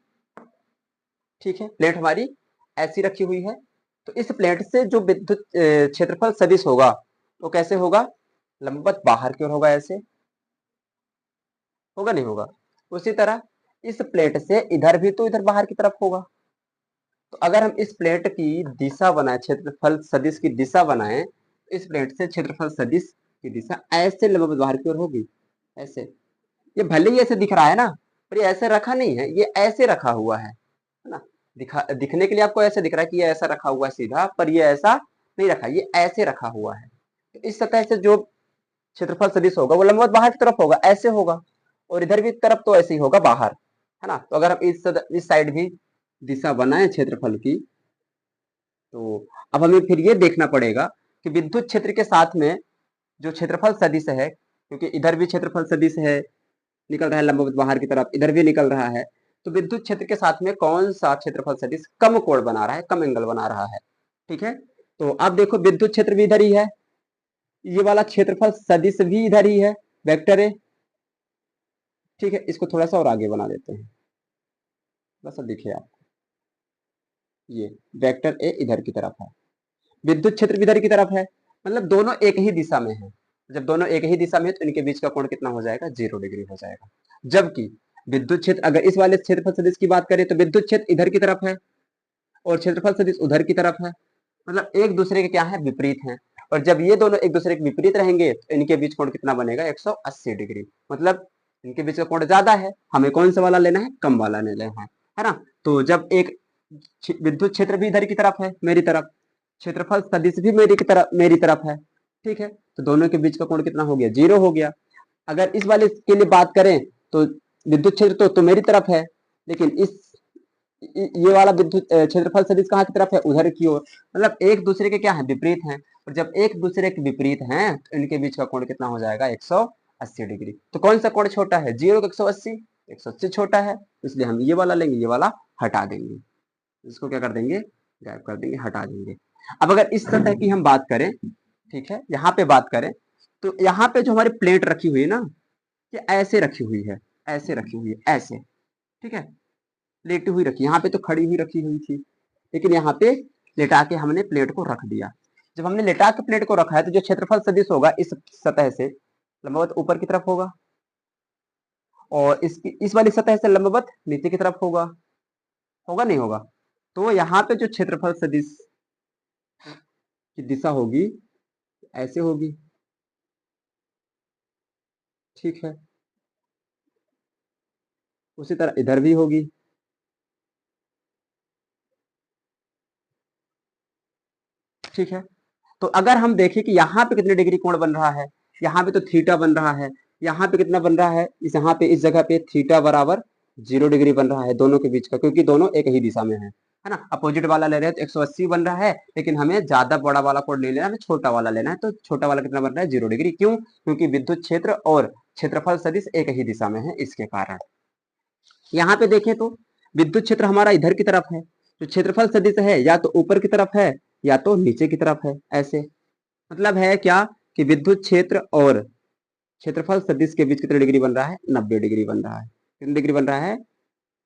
A: ठीक है, प्लेट हमारी ऐसी रखी हुई है। तो इस प्लेट से जो विद्युत क्षेत्रफल सदिश होगा वो कैसे होगा, लंबवत बाहर की ओर होगा, ऐसे होगा, नहीं होगा। उसी तरह इस प्लेट से इधर भी तो इधर बाहर की तरफ होगा। तो अगर हम इस प्लेट की दिशा बनाए, क्षेत्रफल सदिश की दिशा बनाए, इस प्लेट से क्षेत्रफल सदिश की दिशा ऐसे लंबवत बाहर की ओर होगी, ऐसे। ये भले ही ऐसे दिख रहा है ना, पर ये ऐसे रखा नहीं है, ये ऐसे रखा हुआ है ना। दिखने के लिए आपको ऐसे दिख रहा है कि ये ऐसा रखा हुआ है सीधा, पर ये ऐसा नहीं रखा, ये ऐसे रखा हुआ है। तो इस सतह से जो क्षेत्रफल सदिश होगा वो लंबवत बाहर की तरफ होगा, ऐसे होगा, और इधर भी तरफ तो ऐसे ही होगा बाहर, है ना। तो अगर हम इस साइड भी दिशा बनाए क्षेत्रफल की, तो अब हमें फिर ये देखना पड़ेगा कि विद्युत क्षेत्र के साथ में जो क्षेत्रफल सदिश है, क्योंकि इधर भी क्षेत्रफल सदिश है, निकल रहा है लंबवत बाहर की तरफ, इधर भी निकल रहा है, तो विद्युत क्षेत्र के साथ में कौन सा क्षेत्रफल सदिश कम कोण बना रहा है, कम एंगल बना रहा है। ठीक है, तो अब देखो विद्युत क्षेत्र भी इधर ही है, ये वाला क्षेत्रफल सदिश भी इधर ही है, वेक्टर है। ठीक है, इसको थोड़ा सा और आगे बना देते हैं, बस अब देखिए आप, ये वेक्टर ए इधर की तरफ है, विद्युत क्षेत्र भी इधर की तरफ है, मतलब दोनों एक ही दिशा में है। जब दोनों एक ही दिशा में है तो इनके बीच का कोण कितना हो जाएगा, 0 डिग्री हो जाएगा। जबकि विद्युत क्षेत्र, अगर इस वाले क्षेत्रफल सदिश की बात करें तो विद्युत क्षेत्र इधर की तरफ है और क्षेत्रफल सदिश उधर की तरफ है, मतलब एक दूसरे के क्या है, विपरीत हैं। और जब ये दोनों एक दूसरे के विपरीत रहेंगे तो इनके बीच कोण कितना बनेगा, 180 डिग्री, मतलब इनके बीच का कोण ज्यादा है, हमें कौन सा वाला लेना है, कम वाला लेना है ना। तो जब एक विद्युत क्षेत्र भी इधर की तरफ है मेरी तरफ, क्षेत्रफल सदिश भी मेरी तरफ है, ठीक है, तो दोनों के बीच का कोण कितना हो गया, 0 हो गया। अगर इस वाले के लिए बात करें तो विद्युत क्षेत्र तो मेरी तरफ है, लेकिन इस ये वाला विद्युत क्षेत्रफल सदिश कहाँ की तरफ है, उधर की ओर, मतलब एक दूसरे के क्या है, विपरीत हैं। और जब एक दूसरे के विपरीत हैं तो इनके बीच का कोण कितना हो जाएगा, 180 डिग्री। तो कौन सा कोण छोटा है, 0 का 180, 180 छोटा है, इसलिए हम ये वाला लेंगे, ये वाला हटा देंगे, इसको क्या कर देंगे, गायब कर देंगे, हटा देंगे। अब अगर इस सतह की हम बात करें, ठीक है, यहाँ पे बात करें, तो यहाँ पे जो हमारी प्लेट रखी हुई है ना, ये ऐसे रखी हुई है, ऐसे रखी हुई है, ऐसे, ठीक है, लेटी हुई रखी, यहाँ पे तो खड़ी हुई रखी हुई थी, लेकिन यहाँ पे लेटा के हमने प्लेट को रख दिया। जब हमने लेटा के प्लेट को रखा है तो जो क्षेत्रफल सदिश होगा इस सतह से लंबवत ऊपर की तरफ होगा, और इस वाली सतह से लंबवत नीचे की तरफ होगा, होगा नहीं होगा। तो यहाँ पे जो क्षेत्रफल सदिश की दिशा होगी ऐसे होगी, ठीक है, उसी तरह इधर भी होगी, ठीक है। तो अगर हम देखें कि यहाँ पे कितने डिग्री कोण बन रहा है, यहाँ पे तो थीटा बन रहा है, यहाँ पे कितना बन रहा है, यहाँ पे इस जगह पे थीटा बराबर 0 डिग्री बन रहा है दोनों के बीच का, क्योंकि दोनों एक ही दिशा में है ना। अपोजिट वाला ले रहे हैं तो 180 बन रहा है, लेकिन हमें ज्यादा बड़ा वाला कोण नहीं लेना, हमें छोटा वाला लेना है, तो छोटा वाला कितना बन रहा है, 0 डिग्री। क्यों, क्योंकि विद्युत क्षेत्र और क्षेत्रफल सदिश एक ही दिशा में है, इसके कारण। यहाँ पे देखें तो विद्युत क्षेत्र हमारा इधर की तरफ है, जो क्षेत्रफल सदिश है या तो ऊपर की तरफ है या तो नीचे की तरफ है, ऐसे, मतलब है क्या कि विद्युत क्षेत्र और क्षेत्रफल सदिश के बीच कितने डिग्री बन रहा है, 90 डिग्री बन रहा है। कितने डिग्री बन रहा है,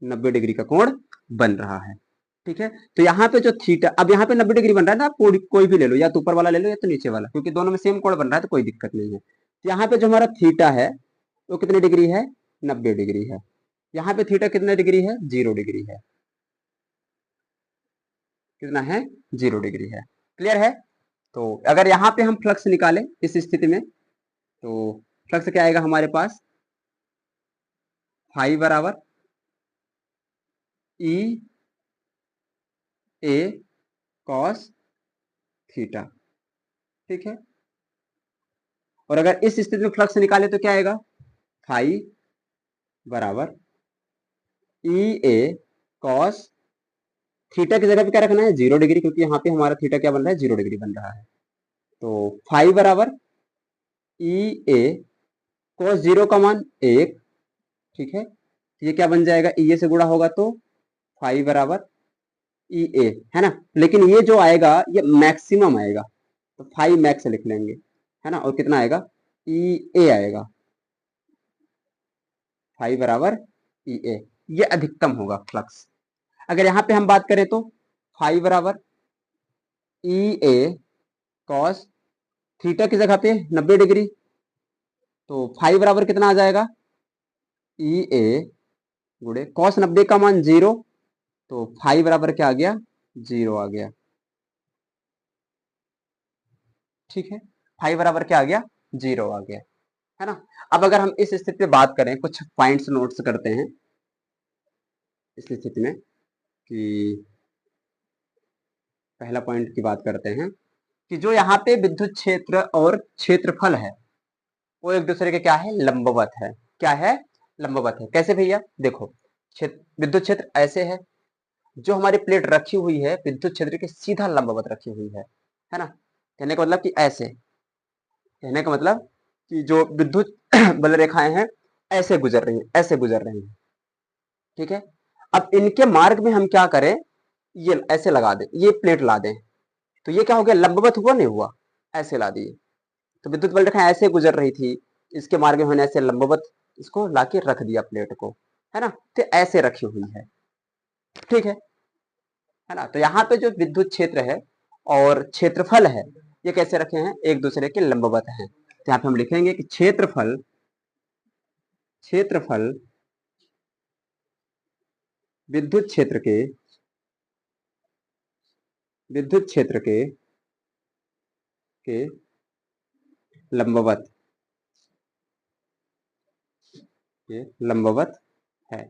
A: 90 डिग्री का कोण बन रहा है, ठीक है। तो यहाँ पे जो थीटा, अब यहाँ पे 90 डिग्री बन रहा है ना, आप कोई भी ले लो, या तो ऊपर वाला ले लो या तो नीचे वाला, क्योंकि दोनों में सेम कोण बन रहा है तो कोई दिक्कत नहीं है। तो यहाँ पे जो हमारा थीटा है वो कितने डिग्री है, 90 डिग्री है। यहाँ पे थीटा कितने डिग्री है, 0 डिग्री है, कितना है, 0 डिग्री है। क्लियर है। तो अगर यहाँ पे हम फ्लक्स निकालें इस स्थिति में, तो फ्लक्स क्या आएगा हमारे पास, फाई बराबर ई ए कॉस थीटा, ठीक है। और अगर इस स्थिति में फ्लक्स निकाले तो क्या आएगा, फाई बराबर ई ए कॉस थीटा की जगह पे क्या रखना है, 0 डिग्री, क्योंकि यहाँ पे हमारा थीटा क्या बन रहा है, 0 डिग्री बन रहा है। तो फाई बराबर ई ए कॉस 0 का मान 1, ठीक है, ये क्या बन जाएगा, ई ए से गुणा होगा तो फाई बराबर ई ए, है ना। लेकिन ये जो आएगा ये मैक्सिमम आएगा, तो फाई मैक्स लिख लेंगे, है ना, और कितना आएगा, ई ए आएगा, फाई बराबर ई ए, ये अधिकतम होगा फ्लक्स। अगर यहाँ पे हम बात करें तो फाई बराबर ई ए कॉस थीटा की जगह पे 90 डिग्री, तो फाई बराबर कितना आ जाएगा, ई ए गुणे कॉस 90 का मान 0, तो फाई बराबर क्या आ गया, 0 आ गया, ठीक है, फाई बराबर क्या आ गया, 0 आ गया, है ना। अब अगर हम इस स्थिति पे बात करें, कुछ पॉइंट्स नोट्स करते हैं इस स्थिति में, कि पहला पॉइंट की बात करते हैं कि जो यहाँ पे विद्युत क्षेत्र और क्षेत्रफल है वो एक दूसरे के क्या है, लंबवत है। क्या है, लंबवत है। कैसे भैया, देखो क्षेत्र, विद्युत क्षेत्र ऐसे है, जो हमारी प्लेट रखी हुई है विद्युत क्षेत्र के सीधा लंबवत रखी हुई है ना। कहने का मतलब कि ऐसे, कहने का मतलब कि जो विद्युत बल रेखाएं हैं ऐसे गुजर रही हैं, ऐसे गुजर रही हैं, ठीक है। अब इनके मार्ग में हम क्या करें, ये ऐसे लगा दें, ये प्लेट ला दें, तो ये क्या हो गया, लंबवत हुआ नहीं हुआ, ऐसे ला दिए। तो विद्युत बल रेखाएं ऐसे गुजर रही थी, इसके मार्ग में हमने ऐसे लंबवत इसको लाके रख दिया प्लेट को, है ना। तो ऐसे रखी हुई है, ठीक है ना। तो यहाँ पे जो विद्युत क्षेत्र है और क्षेत्रफल है ये कैसे रखे हैं, एक दूसरे के लंबवत हैं। तो यहाँ पे हम लिखेंगे कि क्षेत्रफल, क्षेत्रफल विद्युत क्षेत्र के, विद्युत क्षेत्र के लंबवत, ये लंबवत है,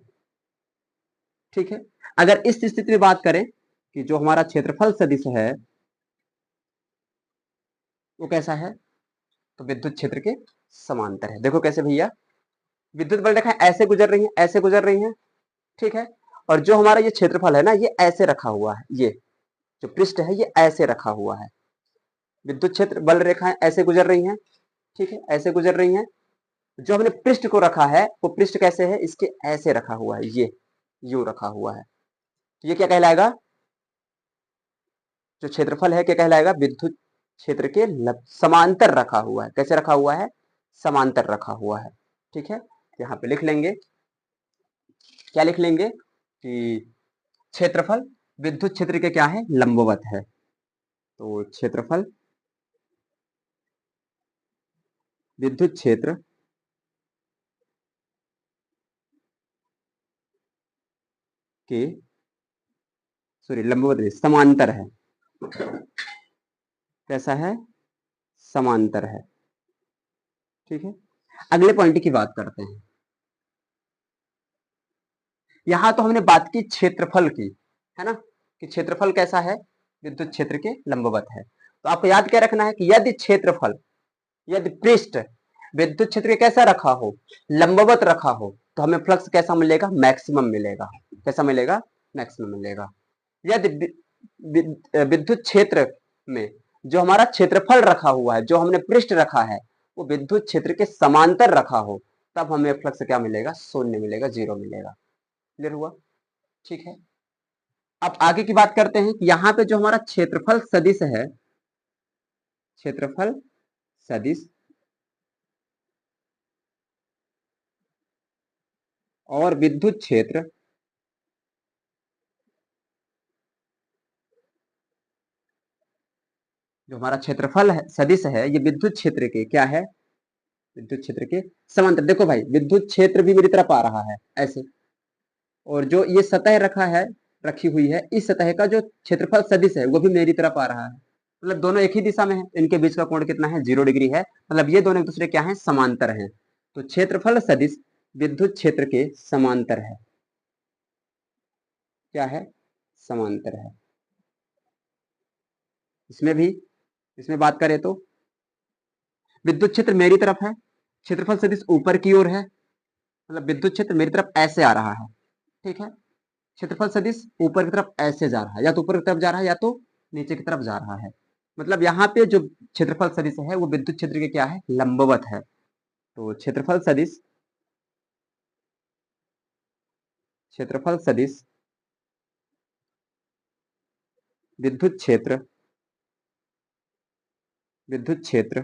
A: ठीक है। अगर इस स्थिति में बात करें कि जो हमारा क्षेत्रफल सदिश है वो कैसा है, तो विद्युत क्षेत्र के समांतर है। देखो कैसे भैया, विद्युत बल रेखाएं ऐसे गुजर रही हैं, ऐसे गुजर रही हैं, ठीक है। और जो हमारा ये क्षेत्रफल है ना ये ऐसे रखा हुआ है, ये जो पृष्ठ है ये ऐसे रखा हुआ है। विद्युत क्षेत्र बल रेखाएं ऐसे गुजर रही हैं, ठीक है, ऐसे गुजर रही हैं। जो हमने पृष्ठ को रखा है वो पृष्ठ कैसे है, इसके ऐसे रखा हुआ है, ये यूं रखा हुआ है। तो ये क्या कहलाएगा, जो क्षेत्रफल है क्या कहलाएगा, विद्युत क्षेत्र के समांतर रखा हुआ है। कैसे रखा हुआ है, समांतर रखा हुआ है, ठीक है। यहाँ पे लिख लेंगे, क्या लिख लेंगे कि क्षेत्रफल विद्युत क्षेत्र के क्या है, लंबवत है। तो क्षेत्रफल विद्युत क्षेत्र के, सॉरी लंबवत नहीं, समांतर है। कैसा है, समांतर है, ठीक है। अगले पॉइंट की बात करते हैं। यहां तो हमने बात की क्षेत्रफल की, है ना, कि क्षेत्रफल कैसा है, विद्युत क्षेत्र के लंबवत है। तो आपको याद क्या रखना है कि यदि क्षेत्रफल, यदि पृष्ठ विद्युत क्षेत्र के कैसा रखा हो, लंबवत रखा हो, तो हमें फ्लक्स कैसा मिलेगा, मैक्सिमम मिलेगा। कैसा मिलेगा, मैक्सिमम मिलेगा। यदि विद्युत क्षेत्र में जो हमारा क्षेत्रफल रखा हुआ है, जो हमने पृष्ठ रखा है, वो विद्युत क्षेत्र के समांतर रखा हो, तब हमें फ्लक्स क्या मिलेगा, शून्य मिलेगा, जीरो मिलेगा। क्लियर हुआ, ठीक है। अब आगे की बात करते हैं कि यहाँ पे जो हमारा क्षेत्रफल सदिश है, क्षेत्रफल सदिश और विद्युत क्षेत्र, जो हमारा क्षेत्रफल है सदिश है ये विद्युत क्षेत्र के क्या है, विद्युत क्षेत्र के समांतर। देखो भाई विद्युत क्षेत्र भी मेरी तरफ आ रहा है ऐसे, और जो ये सतह रखा है, रखी हुई है, इस सतह का जो क्षेत्रफल सदिश है वो भी मेरी तरफ आ रहा है। मतलब दोनों एक ही दिशा में है, इनके बीच का कोण कितना है, 0 डिग्री है। मतलब ये दोनों एक दूसरे क्या है, समांतर हैं। तो क्षेत्रफल सदिश विद्युत क्षेत्र के समांतर है। क्या है, समांतर है। इसमें भी, इसमें बात करें तो विद्युत क्षेत्र मेरी तरफ है, क्षेत्रफल सदिश ऊपर की ओर है। मतलब विद्युत क्षेत्र मेरी तरफ ऐसे आ रहा है, ठीक है। क्षेत्रफल सदिश ऊपर की तरफ ऐसे जा रहा है, या तो ऊपर की तरफ जा रहा है या तो नीचे की तरफ जा रहा है। मतलब यहाँ पे जो क्षेत्रफल सदिश है वो विद्युत क्षेत्र के क्या है, लंबवत है। तो क्षेत्रफल सदिश, क्षेत्रफल सदिश विद्युत क्षेत्र, विद्युत क्षेत्र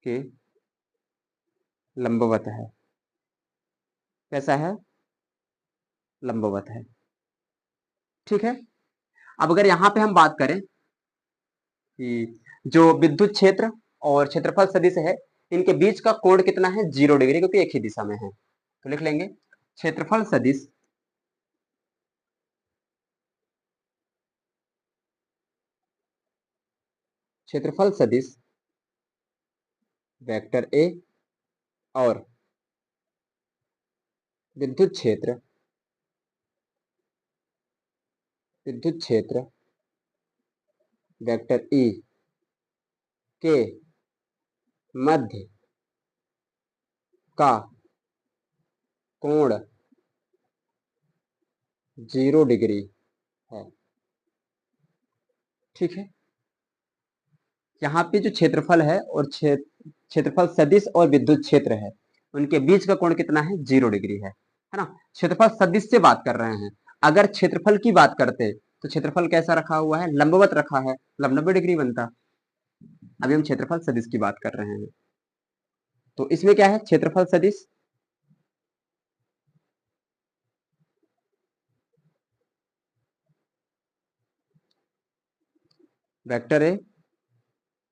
A: के लंबवत है। कैसा है, लंबवत है, ठीक है। अब अगर यहाँ पे हम बात करें कि जो विद्युत क्षेत्र और क्षेत्रफल सदिश है इनके बीच का कोण कितना है, 0 डिग्री, क्योंकि एक ही दिशा में है। तो लिख लेंगे क्षेत्रफल सदिश, क्षेत्रफल सदिश वेक्टर ए और विद्युत क्षेत्र वेक्टर ई के मध्य का कोण 0 डिग्री है। ठीक है, यहाँ पे जो क्षेत्रफल है और क्षेत्रफल सदिश और विद्युत क्षेत्र है, उनके बीच का कोण कितना है? 0 डिग्री है ना। क्षेत्रफल सदिश से बात कर रहे हैं। अगर क्षेत्रफल की बात करते तो क्षेत्रफल कैसा रखा हुआ है? लंबवत रखा है, मतलब 90 डिग्री बनता। अभी हम क्षेत्रफल सदिश की बात कर रहे हैं, तो इसमें क्या है? क्षेत्रफल सदिश वेक्टर ए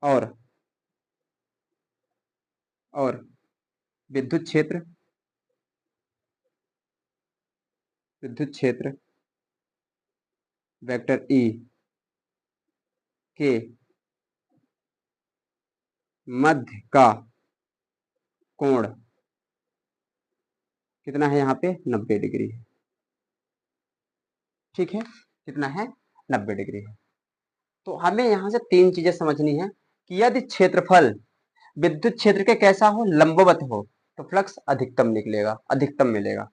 A: और विद्युत क्षेत्र वेक्टर ई के मध्य का कोण कितना है? यहाँ पे 90 डिग्री है। ठीक है, कितना है? 90 डिग्री है। तो हमें यहाँ से तीन चीजें समझनी है कि यदि क्षेत्रफल विद्युत क्षेत्र के कैसा हो? लंबवत हो, तो फ्लक्स अधिकतम निकलेगा, अधिकतम मिलेगा।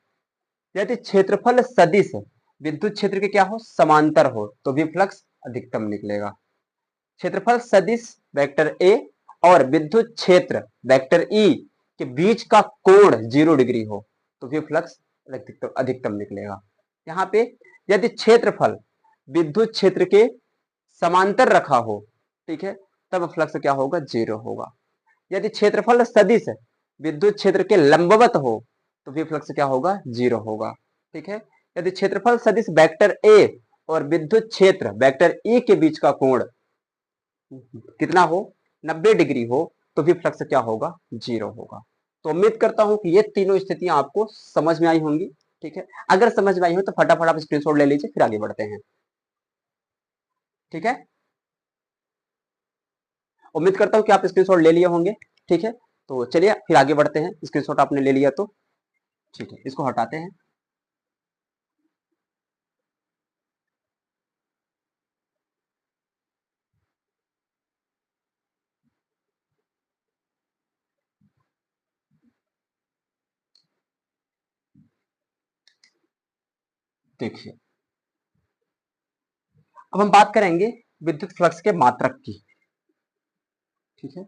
A: यदि क्षेत्रफल सदिश विद्युत क्षेत्र के क्या हो? समांतर हो, तो भी फ्लक्स अधिकतम निकलेगा। क्षेत्रफल सदिश वेक्टर ए और विद्युत क्षेत्र वेक्टर ई के बीच का कोण 0 डिग्री हो, तो भी फ्लक्स अधिकतम निकलेगा। यहाँ पे यदि क्षेत्रफल विद्युत क्षेत्र के समांतर रखा हो, ठीक है, तब फ्लक्स क्या होगा? 0 होगा। यदि क्षेत्रफल सदिश विद्युत क्षेत्र के लंबवत हो, तो भी फ्लक्स क्या होगा? 0 होगा। ठीक है, यदि क्षेत्रफल सदिश वेक्टर ए और विद्युत क्षेत्र वेक्टर ई के बीच का कोण कितना हो? 90 डिग्री हो, तो भी फ्लक्स क्या होगा? 0 होगा। तो उम्मीद करता हूं कि ये तीनों स्थितियां आपको समझ में आई होंगी। ठीक है, अगर समझ में आई हो तो फटाफट आप स्क्रीनशॉट ले लीजिए, फिर आगे बढ़ते हैं। ठीक है, उम्मीद करता हूं कि आप स्क्रीनशॉट ले लिए होंगे। ठीक है, तो चलिए फिर आगे बढ़ते हैं। स्क्रीनशॉट आपने ले लिया तो ठीक है, इसको हटाते हैं। देखिए, अब हम बात करेंगे विद्युत फ्लक्स के मात्रक की। ठीक है,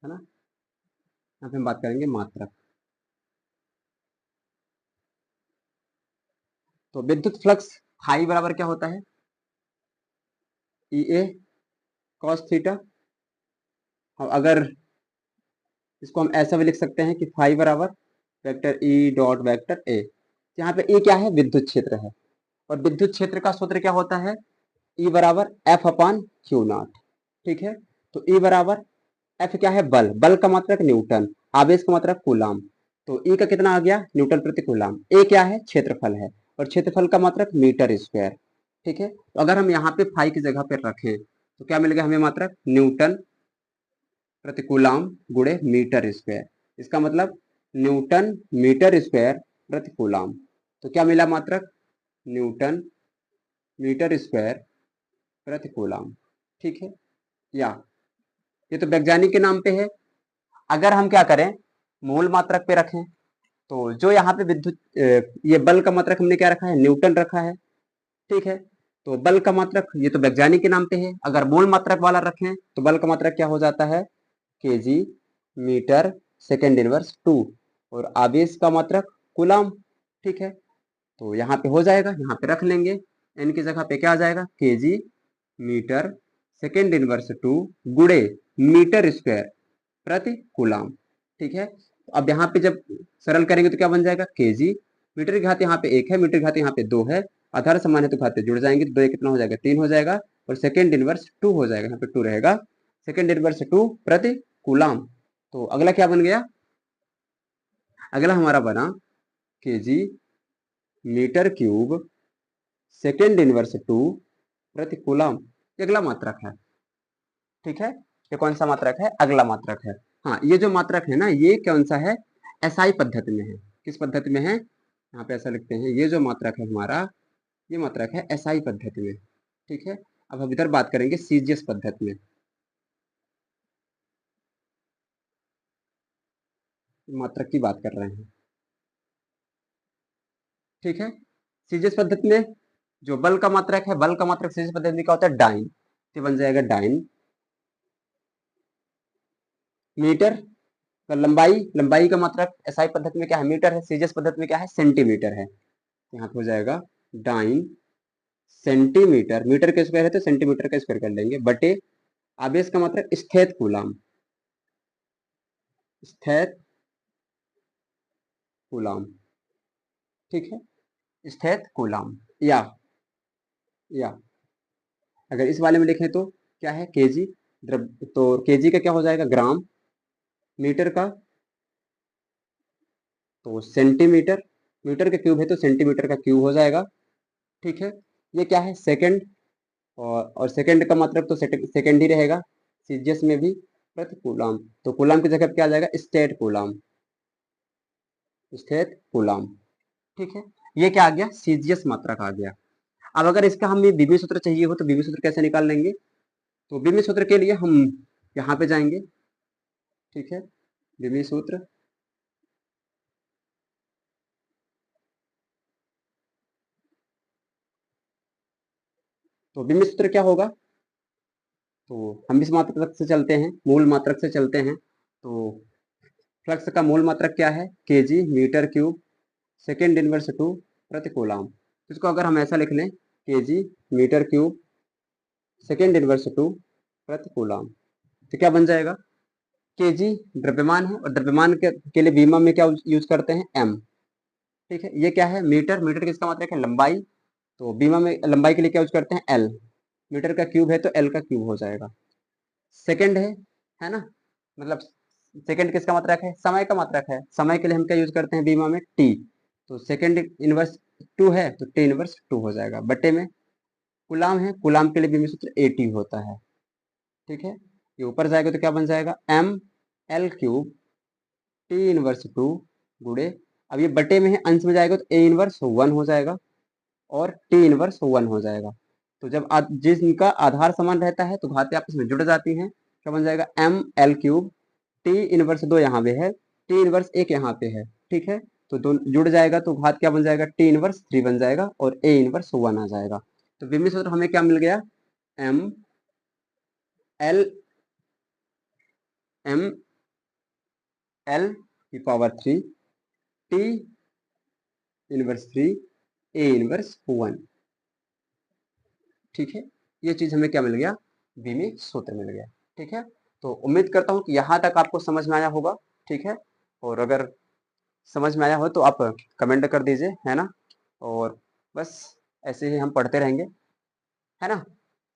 A: है ना। यहाँ पे हम बात करेंगे मात्रक। तो विद्युत फ्लक्स फाई बराबर क्या होता है? ई ए कॉस थीटा। अगर इसको हम ऐसा भी लिख सकते हैं कि फाई बराबर vector E dot vector A. यहाँ पे ए क्या है? विद्युत क्षेत्र है, और विद्युत क्षेत्र का सूत्र क्या होता है? ई बराबर एफ अपान क्यू नॉट। ठीक है, तो ई बराबर एफ क्या है? बल। बल का मात्रक न्यूटन, आवेश का मात्रक कूलाम। तो ई का कितना आ गया? न्यूटन प्रति कूलाम। ए क्या है? क्षेत्रफल है, और क्षेत्रफल का मात्रक मीटर स्क्वायर। ठीक है, तो अगर हम यहाँ पे फाई की जगह पे रखें तो क्या मिलेगा हमें? मात्रक न्यूटन प्रति कूलाम गुणे मीटर स्क्वायर। इसका मतलब न्यूटन मीटर स्क्वायर प्रति कूलाम। तो क्या मिला? मात्रक न्यूटन मीटर स्क्वायर प्रति कूलाम। ठीक है, या ये तो वैज्ञानिक के नाम पे है। अगर हम क्या करें, मूल मात्रक पे रखें, तो जो यहाँ पे विद्युत ये बल का मात्रक हमने क्या रखा है? न्यूटन रखा है। ठीक है, तो बल का मात्रक ये तो वैज्ञानिक के नाम पे है। अगर मूल मात्रक वाला रखें तो बल का मात्रक क्या हो जाता है? केजी मीटर सेकेंड इनवर्स 2, और आवेश का मात्रक कूलाम। ठीक है, तो यहाँ पे हो जाएगा, यहाँ पे रख लेंगे। एन की जगह पे क्या आ जाएगा? केजी मीटर सेकेंड इनवर्स 2 गुणे मीटर स्क्वायर प्रति कूलाम। ठीक है, तो अब यहाँ पे जब सरल करेंगे तो क्या बन जाएगा? केजी, मीटर की घात यहाँ पे 1 है, मीटर की घात यहाँ पे 2 है, आधार समान है तो घातें जुड़ जाएंगे, तो 2 कितना हो जाएगा? 3 हो जाएगा, और सेकेंड इनवर्स 2 हो जाएगा, यहाँ पे 2 रहेगा, सेकेंड इनवर्स 2 प्रति कूलाम। तो अगला क्या बन गया? अगला हमारा बना KG metre cube second inverse 2 प्रति कूलाम। ये अगला मात्रक है। ठीक है, ये कौन सा मात्रक है? अगला मात्रक है। हाँ, ये जो मात्रक है ना, ये कौन सा है? एसआई पद्धति में है। किस पद्धति में है? यहाँ पे ऐसा लिखते हैं, ये जो मात्रक है हमारा, ये मात्रक है एसआई पद्धति में। ठीक है, अब हम इधर बात करेंगे सीजीएस पद्धति में। मात्रक की बात कर रहे हैं। ठीक है, सीजीएस पद्धति में जो बल का मात्रक है, बल का मात्रक सीजीएस पद्धति में क्या होता है? डाइन। तो बन जाएगा डाइन मीटर का लंबाई। लंबाई का मात्रक एसआई पद्धति में क्या है? मीटर है। सीजीएस पद्धति में क्या है? सेंटीमीटर है। यहाँ पे हो जाएगा डाइन सेंटीमीटर, मीटर के स्क्वायर है तो सेंटीमीटर का स्क्वायर कर लेंगे, बटे आवेश का मात्रक स्थैत कूलाम। स्थैत कूलाम। ठीक है, स्थैत कूलाम। या अगर इस वाले में लिखें तो क्या है? केजी। द्रव तो केजी का क्या हो जाएगा? ग्राम। मीटर का तो सेंटीमीटर। मीटर का क्यूब है तो सेंटीमीटर का क्यूब हो जाएगा। ठीक है, ये क्या है? सेकंड। और सेकंड का मतलब तो सेकंड ही रहेगा सीजीएस में भी। प्रति कूलाम, तो कूलाम की जगह पे क्या आ जाएगा? State coulomb. State coulomb. ठीक है, ये क्या आ गया? सीजीएस मात्रक आ गया। अब अगर इसका हमें विभव सूत्र चाहिए हो तो विभव सूत्र कैसे निकाल लेंगे? तो विभव सूत्र के लिए हम यहाँ पे जाएंगे। ठीक है, विभव सूत्र। तो विभव सूत्र क्या होगा? तो हम इस मात्रक से चलते हैं, मूल मात्रक से चलते हैं। तो फ्लक्स का मूल मात्रक क्या है? KG metre cube second inverse two प्रति कूलाम। इसको अगर हम ऐसा लिख लें, KG metre cube second inverse two प्रति कूलाम, तो क्या बन जाएगा? केजी द्रव्यमान है, और द्रव्यमान के लिए विमा में क्या यूज करते हैं? एम। ठीक है, ये क्या है? मीटर। मीटर किसका मात्रक है? लंबाई। तो बीमा में लंबाई के लिए क्या यूज करते हैं? एल। मीटर का क्यूब है तो एल का क्यूब हो जाएगा। सेकंड है ना? मतलब सेकंड किसका मात्रक है? समय का मात्रक है। समय के लिए हम क्या यूज करते हैं बीमा में? टी। तो सेकंड इनवर्स टू है तो टी इनवर्स टू हो जाएगा, बटे में कुलाम है। कुलाम के लिए बीमा सूत्र एटी होता है। ठीक है, ये ऊपर जाएगा तो क्या बन जाएगा? M L cube T inverse two गुड़े, अब ये बटे में है, अंश में जाएगा तो ए इनवर्स वन हो जाएगा और टी इनवर्स वन हो जाएगा। तो जब जिनका आधार समान रहता है तो घातें आपस में जुड़ जाती हैं। क्या बन जाएगा? M L cube T inverse दो यहाँ पे है, टी इनवर्स एक यहाँ पे है। ठीक है, तो दोनों जुड़ जाएगा तो घात क्या बन जाएगा? टी इनवर्स थ्री बन जाएगा और ए इनवर्स वन आ जाएगा। तो विभव सूत्र हमें क्या मिल गया? एम एल एम एल की power three T inverse three A inverse one. ठीक है, ये चीज हमें क्या मिल गया? विभव सूत्र मिल गया। ठीक है, तो उम्मीद करता हूँ कि यहाँ तक आपको समझ में आया होगा। ठीक है, और अगर समझ में आया हो तो आप कमेंट कर दीजिए, है ना? और बस ऐसे ही हम पढ़ते रहेंगे, है ना?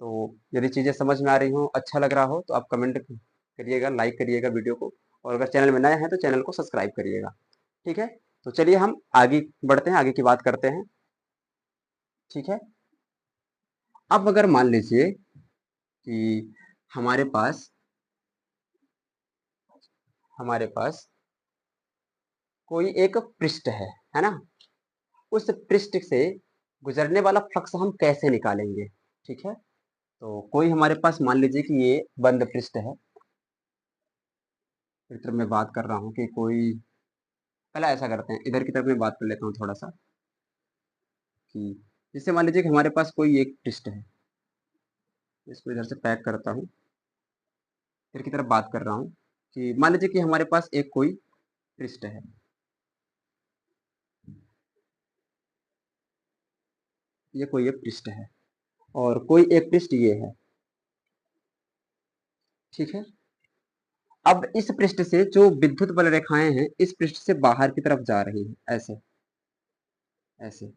A: तो यदि चीज़ें समझ में आ रही हो, अच्छा लग रहा हो तो आप कमेंट करिएगा, लाइक करिएगा वीडियो को, और अगर चैनल में नए हैं तो चैनल को सब्सक्राइब करिएगा। ठीक है, तो चलिए हम आगे बढ़ते हैं, आगे की बात करते हैं। ठीक है, अब अगर मान लीजिए कि हमारे पास हमारे पास कोई एक पृष्ठ है ना? उस पृष्ठ से गुजरने वाला फ्लक्स हम कैसे निकालेंगे? ठीक है, तो कोई हमारे पास मान लीजिए कि ये बंद पृष्ठ है। इस तरफ मैं बात कर रहा हूँ कि कोई, पहले ऐसा करते हैं, इधर की तरफ मैं बात कर लेता हूँ थोड़ा सा, कि जैसे मान लीजिए कि हमारे पास कोई एक पृष्ठ है। इसको इधर से पैक करता हूँ, इधर की तरफ बात कर रहा हूँ कि मान लीजिए कि हमारे पास एक कोई पृष्ठ है। ये कोई एक पृष्ठ है और कोई एक पृष्ठ ये है। ठीक है, अब इस पृष्ठ से जो विद्युत बल रेखाएं हैं इस पृष्ठ से बाहर की तरफ जा रही हैं, ऐसे ऐसे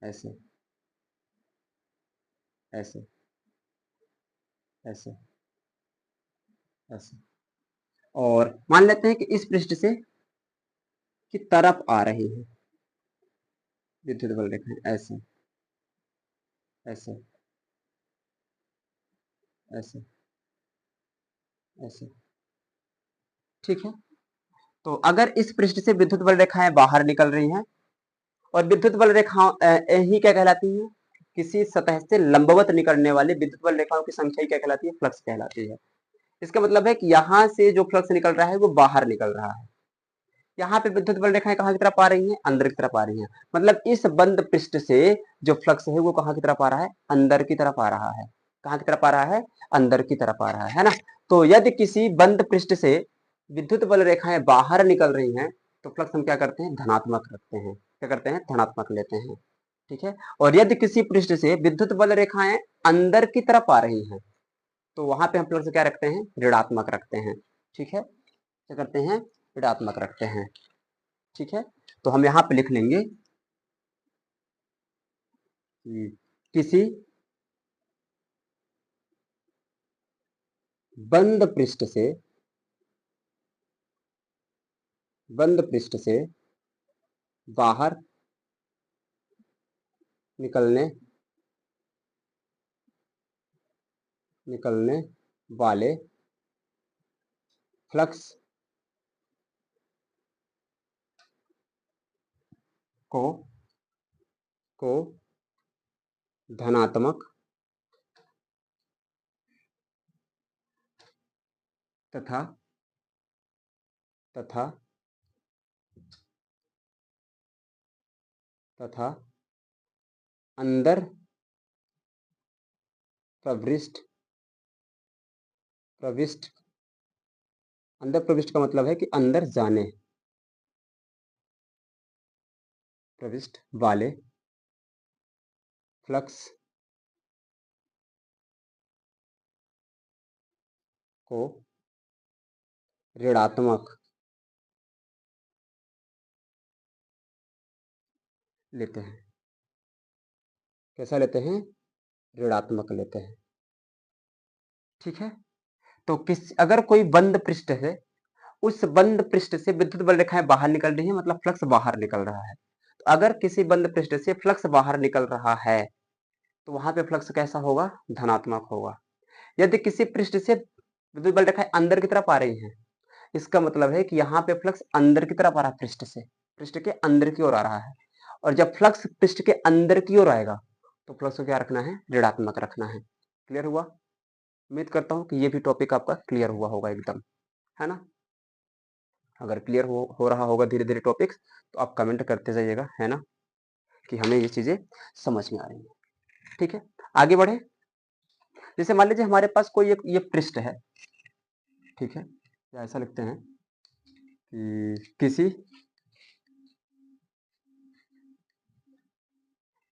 A: ऐसे ऐसे ऐसे ऐसे, और मान लेते हैं कि इस पृष्ठ से की तरफ आ रही है विद्युत बल रेखाएं, ऐसे ऐसे ऐसे ऐसे, ठीक है। तो अगर इस पृष्ठ से विद्युत बल रेखाएं बाहर निकल रही हैं और विद्युत बल रेखाओं ही क्या कहलाती है, किसी सतह से लंबवत निकलने वाली विद्युत बल रेखाओं की संख्या ही क्या कहलाती है, फ्लक्स कहलाती है। इसका मतलब है कि यहां से जो फ्लक्स निकल रहा है वो बाहर निकल रहा है। यहाँ पे विद्युत बल रेखाएं कहाँ की तरफ आ रही हैं, अंदर की तरफ आ रही हैं। मतलब इस बंद पृष्ठ से जो फ्लक्स है वो कहाँ की तरफ आ रहा है, अंदर की तरफ आ रहा है। कहाँ की तरफ आ रहा है, अंदर की तरफ आ रहा है ना। तो यदि किसी बंद पृष्ठ से विद्युत बल रेखाएं बाहर निकल रही हैं तो फ्लक्स हम क्या करते हैं, धनात्मक रखते हैं। क्या करते हैं, धनात्मक लेते हैं, ठीक है। और यदि किसी पृष्ठ से विद्युत बल रेखाएं अंदर की तरफ आ रही हैं तो वहां पे हम फ्लक्स क्या रखते हैं, ऋणात्मक रखते हैं, ठीक है। क्या करते हैं, ऋणात्मक रखते हैं, ठीक है। तो हम यहां पे लिख लेंगे कि किसी बंद पृष्ठ से बाहर निकलने निकलने वाले फ्लक्स को को धनात्मक तथा तथा तथा अंदर प्रविष्ट प्रविष्ट अंदर प्रविष्ट का मतलब है कि अंदर जाने, प्रविष्ट वाले फ्लक्स को ऋणात्मक लेते हैं। कैसा लेते हैं, ऋणात्मक लेते हैं, ठीक है। तो किस अगर कोई बंद पृष्ठ है, उस बंद पृष्ठ से विद्युत बल रेखाएं बाहर निकल रही है, मतलब फ्लक्स बाहर निकल रहा है। तो अगर किसी बंद पृष्ठ से फ्लक्स बाहर निकल रहा है तो वहां पे फ्लक्स कैसा होगा, धनात्मक होगा। यदि किसी पृष्ठ से विद्युत बल रेखाएं अंदर की तरफ आ रही हैं, इसका मतलब है कि यहाँ पे फ्लक्स अंदर की तरफ आ रहा है, पृष्ठ से, पृष्ठ के अंदर की ओर आ रहा है। और जब फ्लक्स पृष्ठ के अंदर की ओर आएगा तो फ्लक्स को क्या रखना है, ऋणात्मक रखना है। क्लियर हुआ। उम्मीद करता हूं कि ये भी टॉपिक आपका क्लियर हुआ होगा एकदम, है ना। अगर क्लियर हो रहा होगा धीरे धीरे टॉपिक्स तो आप कमेंट करते जाइएगा, है ना, कि हमें ये चीजें समझ में आ रही है, ठीक है। आगे बढ़े। जैसे मान लीजिए हमारे पास कोई एक ये पृष्ठ है, ठीक है। या ऐसा लिखते हैं कि किसी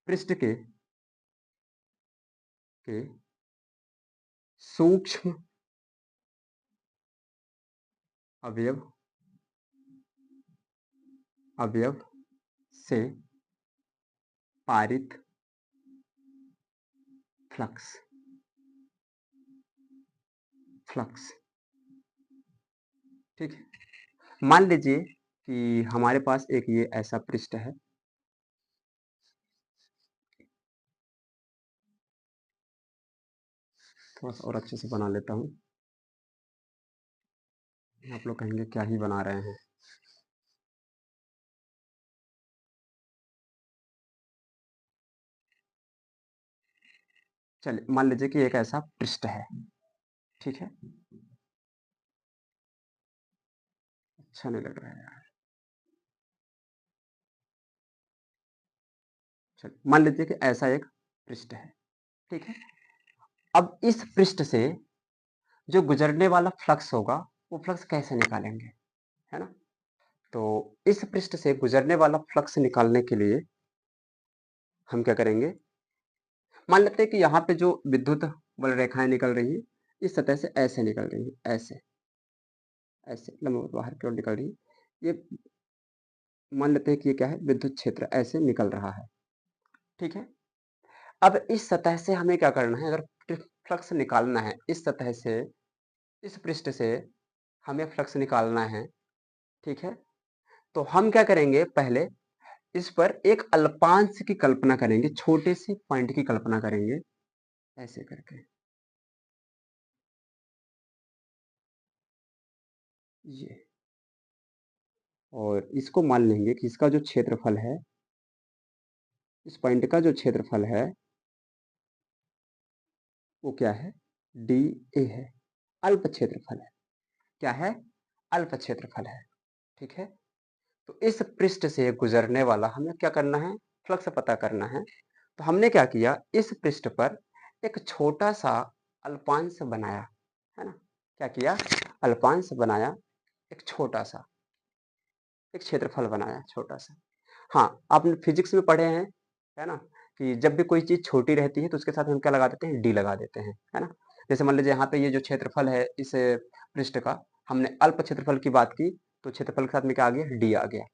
A: पृष्ठ के सूक्ष्म अवयव अवयव से पारित फ्लक्स फ्लक्स, ठीक है। मान लीजिए कि हमारे पास एक ये ऐसा पृष्ठ है, थोड़ा सा और अच्छे से बना लेता हूं, आप लोग कहेंगे क्या ही बना रहे हैं। चलिए मान लीजिए कि एक ऐसा पृष्ठ है, ठीक है। अच्छा नहीं लग रहा है यार। चलिए मान लीजिए कि ऐसा एक पृष्ठ है, ठीक है। अब इस पृष्ठ से जो गुजरने वाला फ्लक्स होगा वो फ्लक्स कैसे निकालेंगे, है ना। तो इस पृष्ठ से गुजरने वाला फ्लक्स निकालने के लिए हम क्या करेंगे, मान लेते हैं कि यहाँ पे जो विद्युत बल रेखाएं निकल रही है इस सतह से ऐसे निकल रही है, ऐसे ऐसे लंबवत बाहर की ओर निकल रही है। ये मान लेते हैं कि ये क्या है, विद्युत क्षेत्र ऐसे निकल रहा है, ठीक है। अब इस सतह से हमें क्या करना है, अगर फ्लक्स निकालना है इस सतह से, इस पृष्ठ से हमें फ्लक्स निकालना है, ठीक है। तो हम क्या करेंगे, पहले इस पर एक अल्पांश की कल्पना करेंगे, छोटे से पॉइंट की कल्पना करेंगे, ऐसे करके, ये, और इसको मान लेंगे कि इसका जो क्षेत्रफल है, इस पॉइंट का जो क्षेत्रफल है वो क्या है, डी ए है, अल्प क्षेत्रफल है। क्या है, अल्प क्षेत्रफल है। ठीक है, तो इस पृष्ठ से गुजरने वाला हमें क्या करना है, फ्लक्स पता करना है। तो हमने क्या किया, इस पृष्ठ पर एक छोटा सा अल्पांश बनाया, है ना। क्या किया, अल्पांश बनाया, एक छोटा सा, एक क्षेत्रफल बनाया छोटा सा। हाँ, आपने फिजिक्स में पढ़े हैं, है ना, कि जब भी कोई चीज छोटी रहती है तो उसके साथ हम क्या लगा देते हैं, डी लगा देते हैं, है ना। जैसे मान लीजिए यहाँ पे ये जो क्षेत्रफल है इस पृष्ठ का, हमने अल्प क्षेत्रफल की बात की, तो क्षेत्रफल के साथ में क्या आ गया, डी आ गया।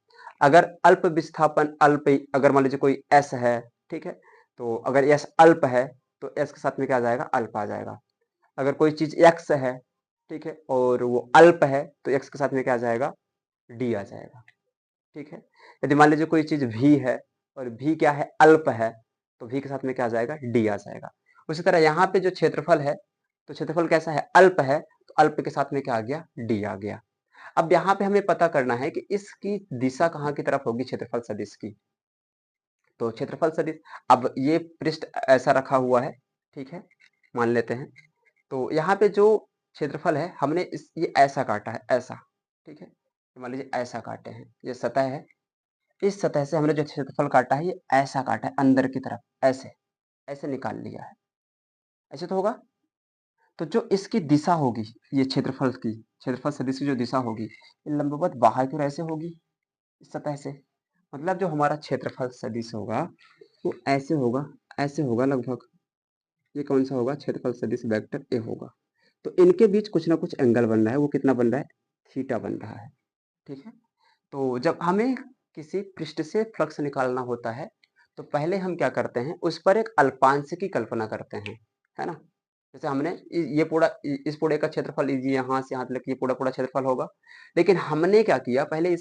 A: अगर अल्प विस्थापन, अल्प, अगर मान लीजिए कोई एस है, ठीक है, तो अगर एस अल्प है तो एस के साथ में क्या आ जाएगा, अल्प आ जाएगा। अगर कोई चीज एक्स है, ठीक है, और वो अल्प है तो एक्स के साथ में क्या आ जाएगा, डी आ जाएगा। ठीक है, यदि मान लीजिए कोई चीज भी है और भी क्या है, अल्प है, तो भी के साथ में क्या आ जाएगा, डी आ जाएगा। उसी तरह यहाँ पे जो क्षेत्रफल है, तो क्षेत्रफल कैसा है, अल्प है, तो अल्प के साथ में क्या आ गया, डी आ गया। अब यहाँ पे हमें पता करना है कि इसकी दिशा कहाँ की तरफ होगी, क्षेत्रफल सदिश की। तो क्षेत्रफल सदिश, अब ये पृष्ठ ऐसा रखा हुआ है, ठीक है, मान लेते हैं। तो यहाँ पे जो क्षेत्रफल है हमने इस, ये ऐसा काटा है, ऐसा, ठीक है, मान लीजिए ऐसा काटे हैं, ये सतह है, इस सतह से हमने जो क्षेत्रफल काटा है ये ऐसा काटा है अंदर की तरफ, ऐसे, ऐसे निकाल लिया है, ऐसे तो होगा। तो जो इसकी दिशा होगी, ये क्षेत्रफल की, क्षेत्रफल सदिश की जो दिशा होगी, ये लंबवत बाहर की ओर ऐसे होगी, इस सतह से। मतलब जो हमारा क्षेत्रफल सदिश होगा वो ऐसे होगा, ऐसे होगा लगभग। ये कौन सा होगा, क्षेत्रफल सदिश वेक्टर ए होगा। तो इनके बीच कुछ ना कुछ एंगल बन रहा है, वो कितना बन रहा है, थीटा बन रहा है। ठीक है, तो जब हमें किसी पृष्ठ से फ्लक्स निकालना होता है तो पहले हम क्या करते हैं, उस पर एक अल्पांश की कल्पना करते हैं, है ना। जैसे हमने ये पूरा, इस पूरे का क्षेत्रफल यहाँ से यहाँ तक ये पूरा पूरा क्षेत्रफल होगा, लेकिन हमने क्या किया, पहले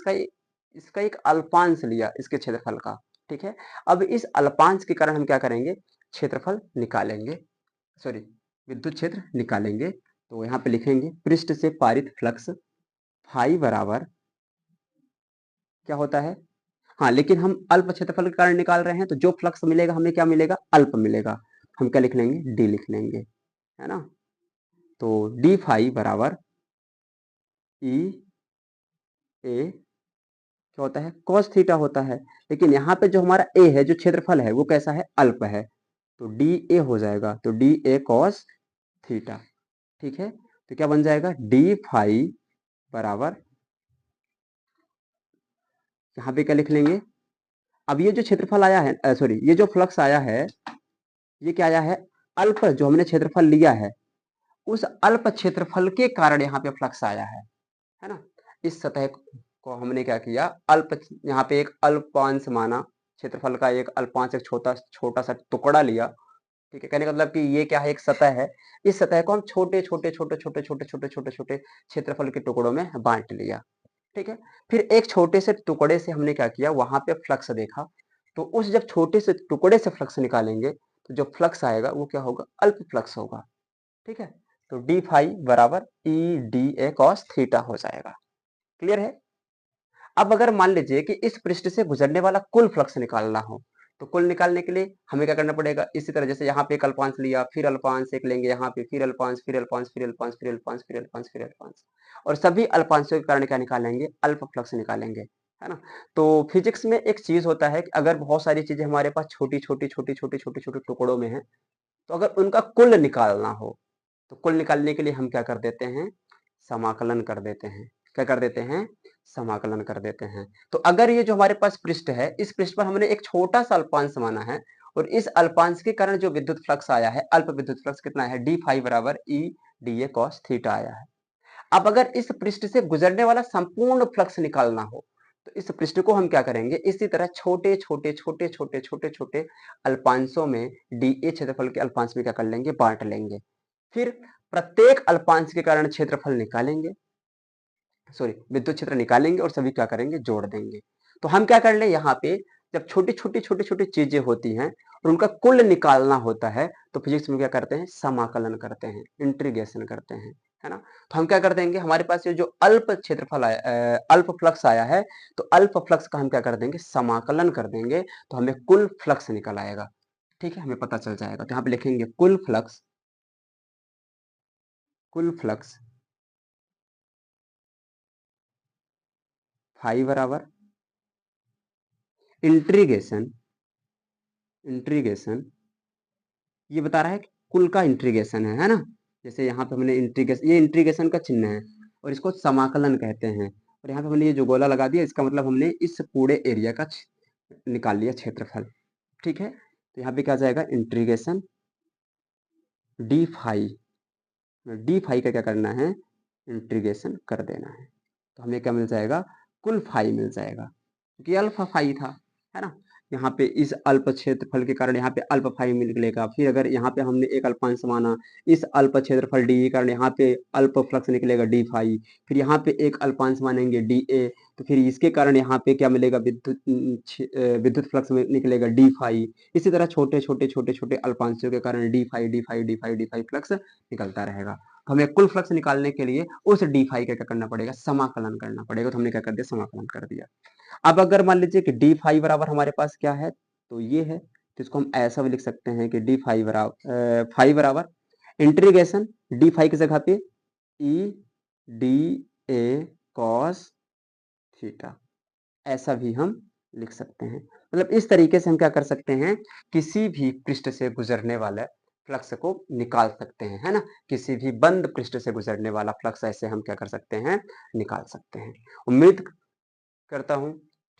A: इसका एक अल्पांश लिया इसके क्षेत्रफल का। ठीक है, अब इस अल्पांश के कारण हम क्या करेंगे, क्षेत्रफल निकालेंगे, सॉरी, विद्युत क्षेत्र निकालेंगे। तो यहाँ पे लिखेंगे पृष्ठ से पारित फ्लक्स फाई बराबर क्या होता है, हाँ, लेकिन हम अल्प क्षेत्रफल के कारण निकाल रहे हैं तो जो फ्लक्स मिलेगा हमें क्या मिलेगा, अल्प मिलेगा। हम क्या लिख लेंगे, डी लिख लेंगे, है ना। तो डी फाई बराबर ई ए क्या होता है, cos थीटा होता है। लेकिन यहाँ पे जो हमारा ए है, जो क्षेत्रफल है, वो कैसा है, अल्प है, तो डी ए हो जाएगा, तो डी ए cos थीटा। ठीक है, तो क्या बन जाएगा, डी फाई बराबर, यहाँ पे क्या लिख लेंगे, अब ये जो क्षेत्रफल आया है, सॉरी, ये जो फ्लक्स आया है, ये क्या आया है, अल्प, जो हमने क्षेत्रफल लिया है उस अल्प क्षेत्रफल के कारण यहाँ पे फ्लक्स आया है ना। इस सतह को हमने क्या किया, अल्प, यहाँ पे एक अल्पांश माना, क्षेत्रफल का एक अल्पांश, एक छोटा छोटा सा टुकड़ा लिया। ठीक है, कहने का मतलब कि ये क्या है, एक सतह है, इस सतह को हम छोटे छोटे छोटे छोटे छोटे छोटे छोटे छोटे क्षेत्रफल के टुकड़ों में बांट लिया। ठीक है, फिर एक छोटे से टुकड़े से हमने क्या किया, वहां पे फ्लक्स देखा, तो उस जब छोटे से टुकड़े से फ्लक्स निकालेंगे तो जो फ्लक्स आएगा वो क्या होगा, अल्प फ्लक्स होगा। ठीक है, तो डी फाई बराबर E D A cos theta हो जाएगा। क्लियर है। अब अगर मान लीजिए कि इस पृष्ठ से गुजरने वाला कुल फ्लक्स निकालना हो, तो कुल निकालने के लिए हमें क्या करना पड़ेगा, इसी तरह जैसे यहाँ पे एक अल्पांश लिया, फिर अल्पांश एक लेंगे, यहाँ पे फिर अल्पांश, फिर अल्पांश, फिर अल्पांश, फिर अल्पांश, फिर अल्पांश, फिर अल्पांश, और सभी अल्पांशों के कारण क्या निकालेंगे, अल्प फ्लक्स निकालेंगे, है ना। तो फिजिक्स में एक चीज होता है कि अगर बहुत सारी चीजें हमारे पास छोटी छोटी छोटी छोटी छोटी छोटे टुकड़ों में है, तो अगर उनका कुल निकालना हो तो कुल निकालने के लिए हम क्या कर देते हैं, समाकलन कर देते हैं। क्या कर देते हैं, समाकलन कर देते हैं। तो अगर ये जो हमारे पास पृष्ठ है, इस पृष्ठ पर हमने एक छोटा सा अल्पांश माना है, और इस अल्पांश के कारण जो विद्युत फ्लक्स आया है, अल्प विद्युत फ्लक्स कितना है, डी फाई बराबर E D A cos theta आया है। अब अगर इस पृष्ठ से गुजरने वाला संपूर्ण फ्लक्स निकालना हो तो इस पृष्ठ को हम क्या करेंगे, इसी तरह छोटे छोटे छोटे छोटे छोटे छोटे अल्पांशों में डी ए क्षेत्रफल के अल्पांश में क्या कर लेंगे, बांट लेंगे। फिर प्रत्येक अल्पांश के कारण क्षेत्रफल निकालेंगे, सॉरी, विद्युत क्षेत्र निकालेंगे और सभी क्या करेंगे, जोड़ देंगे। तो हम क्या कर ले, यहाँ पे जब छोटी छोटी छोटी छोटी चीजें होती हैं और उनका कुल निकालना होता है तो फिजिक्स में क्या करते हैं, समाकलन करते हैं, इंटीग्रेशन करते हैं, है ना। तो हम क्या कर देंगे, हमारे पास ये जो अल्प क्षेत्रफल आया, अल्प फ्लक्स आया है, तो अल्प फ्लक्स का हम क्या कर देंगे, समाकलन कर देंगे, तो हमें कुल फ्लक्स निकल आएगा। ठीक है, हमें पता चल जाएगा। तो यहाँ पे लिखेंगे कुल फ्लक्स, कुल फ्लक्स फाई बराबर इंट्रीगेशन, इंट्रीगेशन ये बता रहा है कि कुल का इंट्रीगेशन है ना। जैसे यहाँ पे हमने इंट्रीगेशन, ये इंट्रीगेशन का चिन्ह है और इसको समाकलन कहते हैं। और यहाँ पे हमने ये जो गोला लगा दिया, इसका मतलब हमने इस पूरे एरिया का निकाल लिया क्षेत्रफल। ठीक है, तो यहाँ पे क्या जाएगा, integration D phi, D phi का क्या करना है, इंट्रीगेशन कर देना है। तो हमें क्या मिल जाएगा, कुल फाई मिल जाएगा, क्योंकि अल्फा फाई था, है ना। यहाँ पे इस अल्प क्षेत्रफल के कारण यहाँ पे अल्प फाई निकलेगा। फिर अगर यहाँ पे हमने एक अल्पांश माना, इस अल्प क्षेत्रफल डी के कारण यहाँ पे अल्प फ्लक्स निकलेगा डी फाई। फिर यहाँ पे एक अल्पांश मानेंगे डी ए, तो फिर इसके कारण यहाँ पे क्या मिलेगा, विद्युत फ्लक्स में निकलेगा डी फाई। इसी तरह छोटे छोटे छोटे छोटे अल्पांशों के कारण D phi D phi D phi D phi flux निकलता रहेगा। तो हमें कुल फ्लक्स निकालने के लिए उस डी फाई का क्या करना पड़ेगा, समाकलन करना पड़ेगा। तो हमने क्या कर दिया, समाकलन कर दिया। अब अगर मान लीजिए कि डी फाई बराबर हमारे पास क्या है, तो ये है, तो इसको हम ऐसा भी लिख सकते हैं कि डी फाई बराबर इंटीग्रेशन डी फाई की जगह पे E D A cos theta, ऐसा भी हम लिख सकते हैं। मतलब इस तरीके से हम क्या कर सकते हैं, किसी भी पृष्ठ से गुजरने वाले फ्लक्स को निकाल सकते हैं, है ना। किसी भी बंद पृष्ठ से गुजरने वाला फ्लक्स ऐसे हम क्या कर सकते हैं, निकाल सकते हैं। उम्मीद करता हूँ,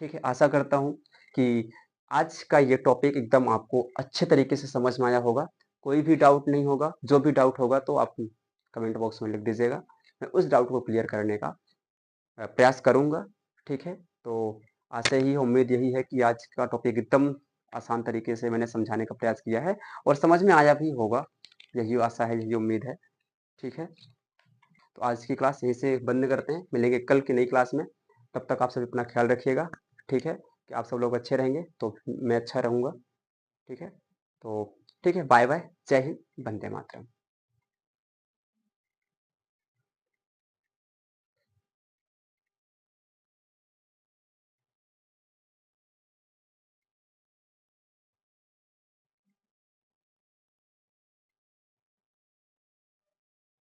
A: ठीक है, आशा करता हूँ कि आज का ये टॉपिक एकदम आपको अच्छे तरीके से समझ में आया होगा। कोई भी डाउट नहीं होगा, जो भी डाउट होगा तो आप कमेंट बॉक्स में लिख दीजिएगा, मैं उस डाउट को क्लियर करने का प्रयास करूँगा। ठीक है, तो आशा ही उम्मीद यही है कि आज का टॉपिक एकदम आसान तरीके से मैंने समझाने का प्रयास किया है और समझ में आया भी होगा, यही आशा है, यही उम्मीद है। ठीक है, तो आज की क्लास यहीं से बंद करते हैं, मिलेंगे कल की नई क्लास में। तब तक आप सब अपना ख्याल रखिएगा। ठीक है, कि आप सब लोग अच्छे रहेंगे तो मैं अच्छा रहूँगा। ठीक है, तो ठीक है, बाय बाय, जय हिंद, वंदे मातरम।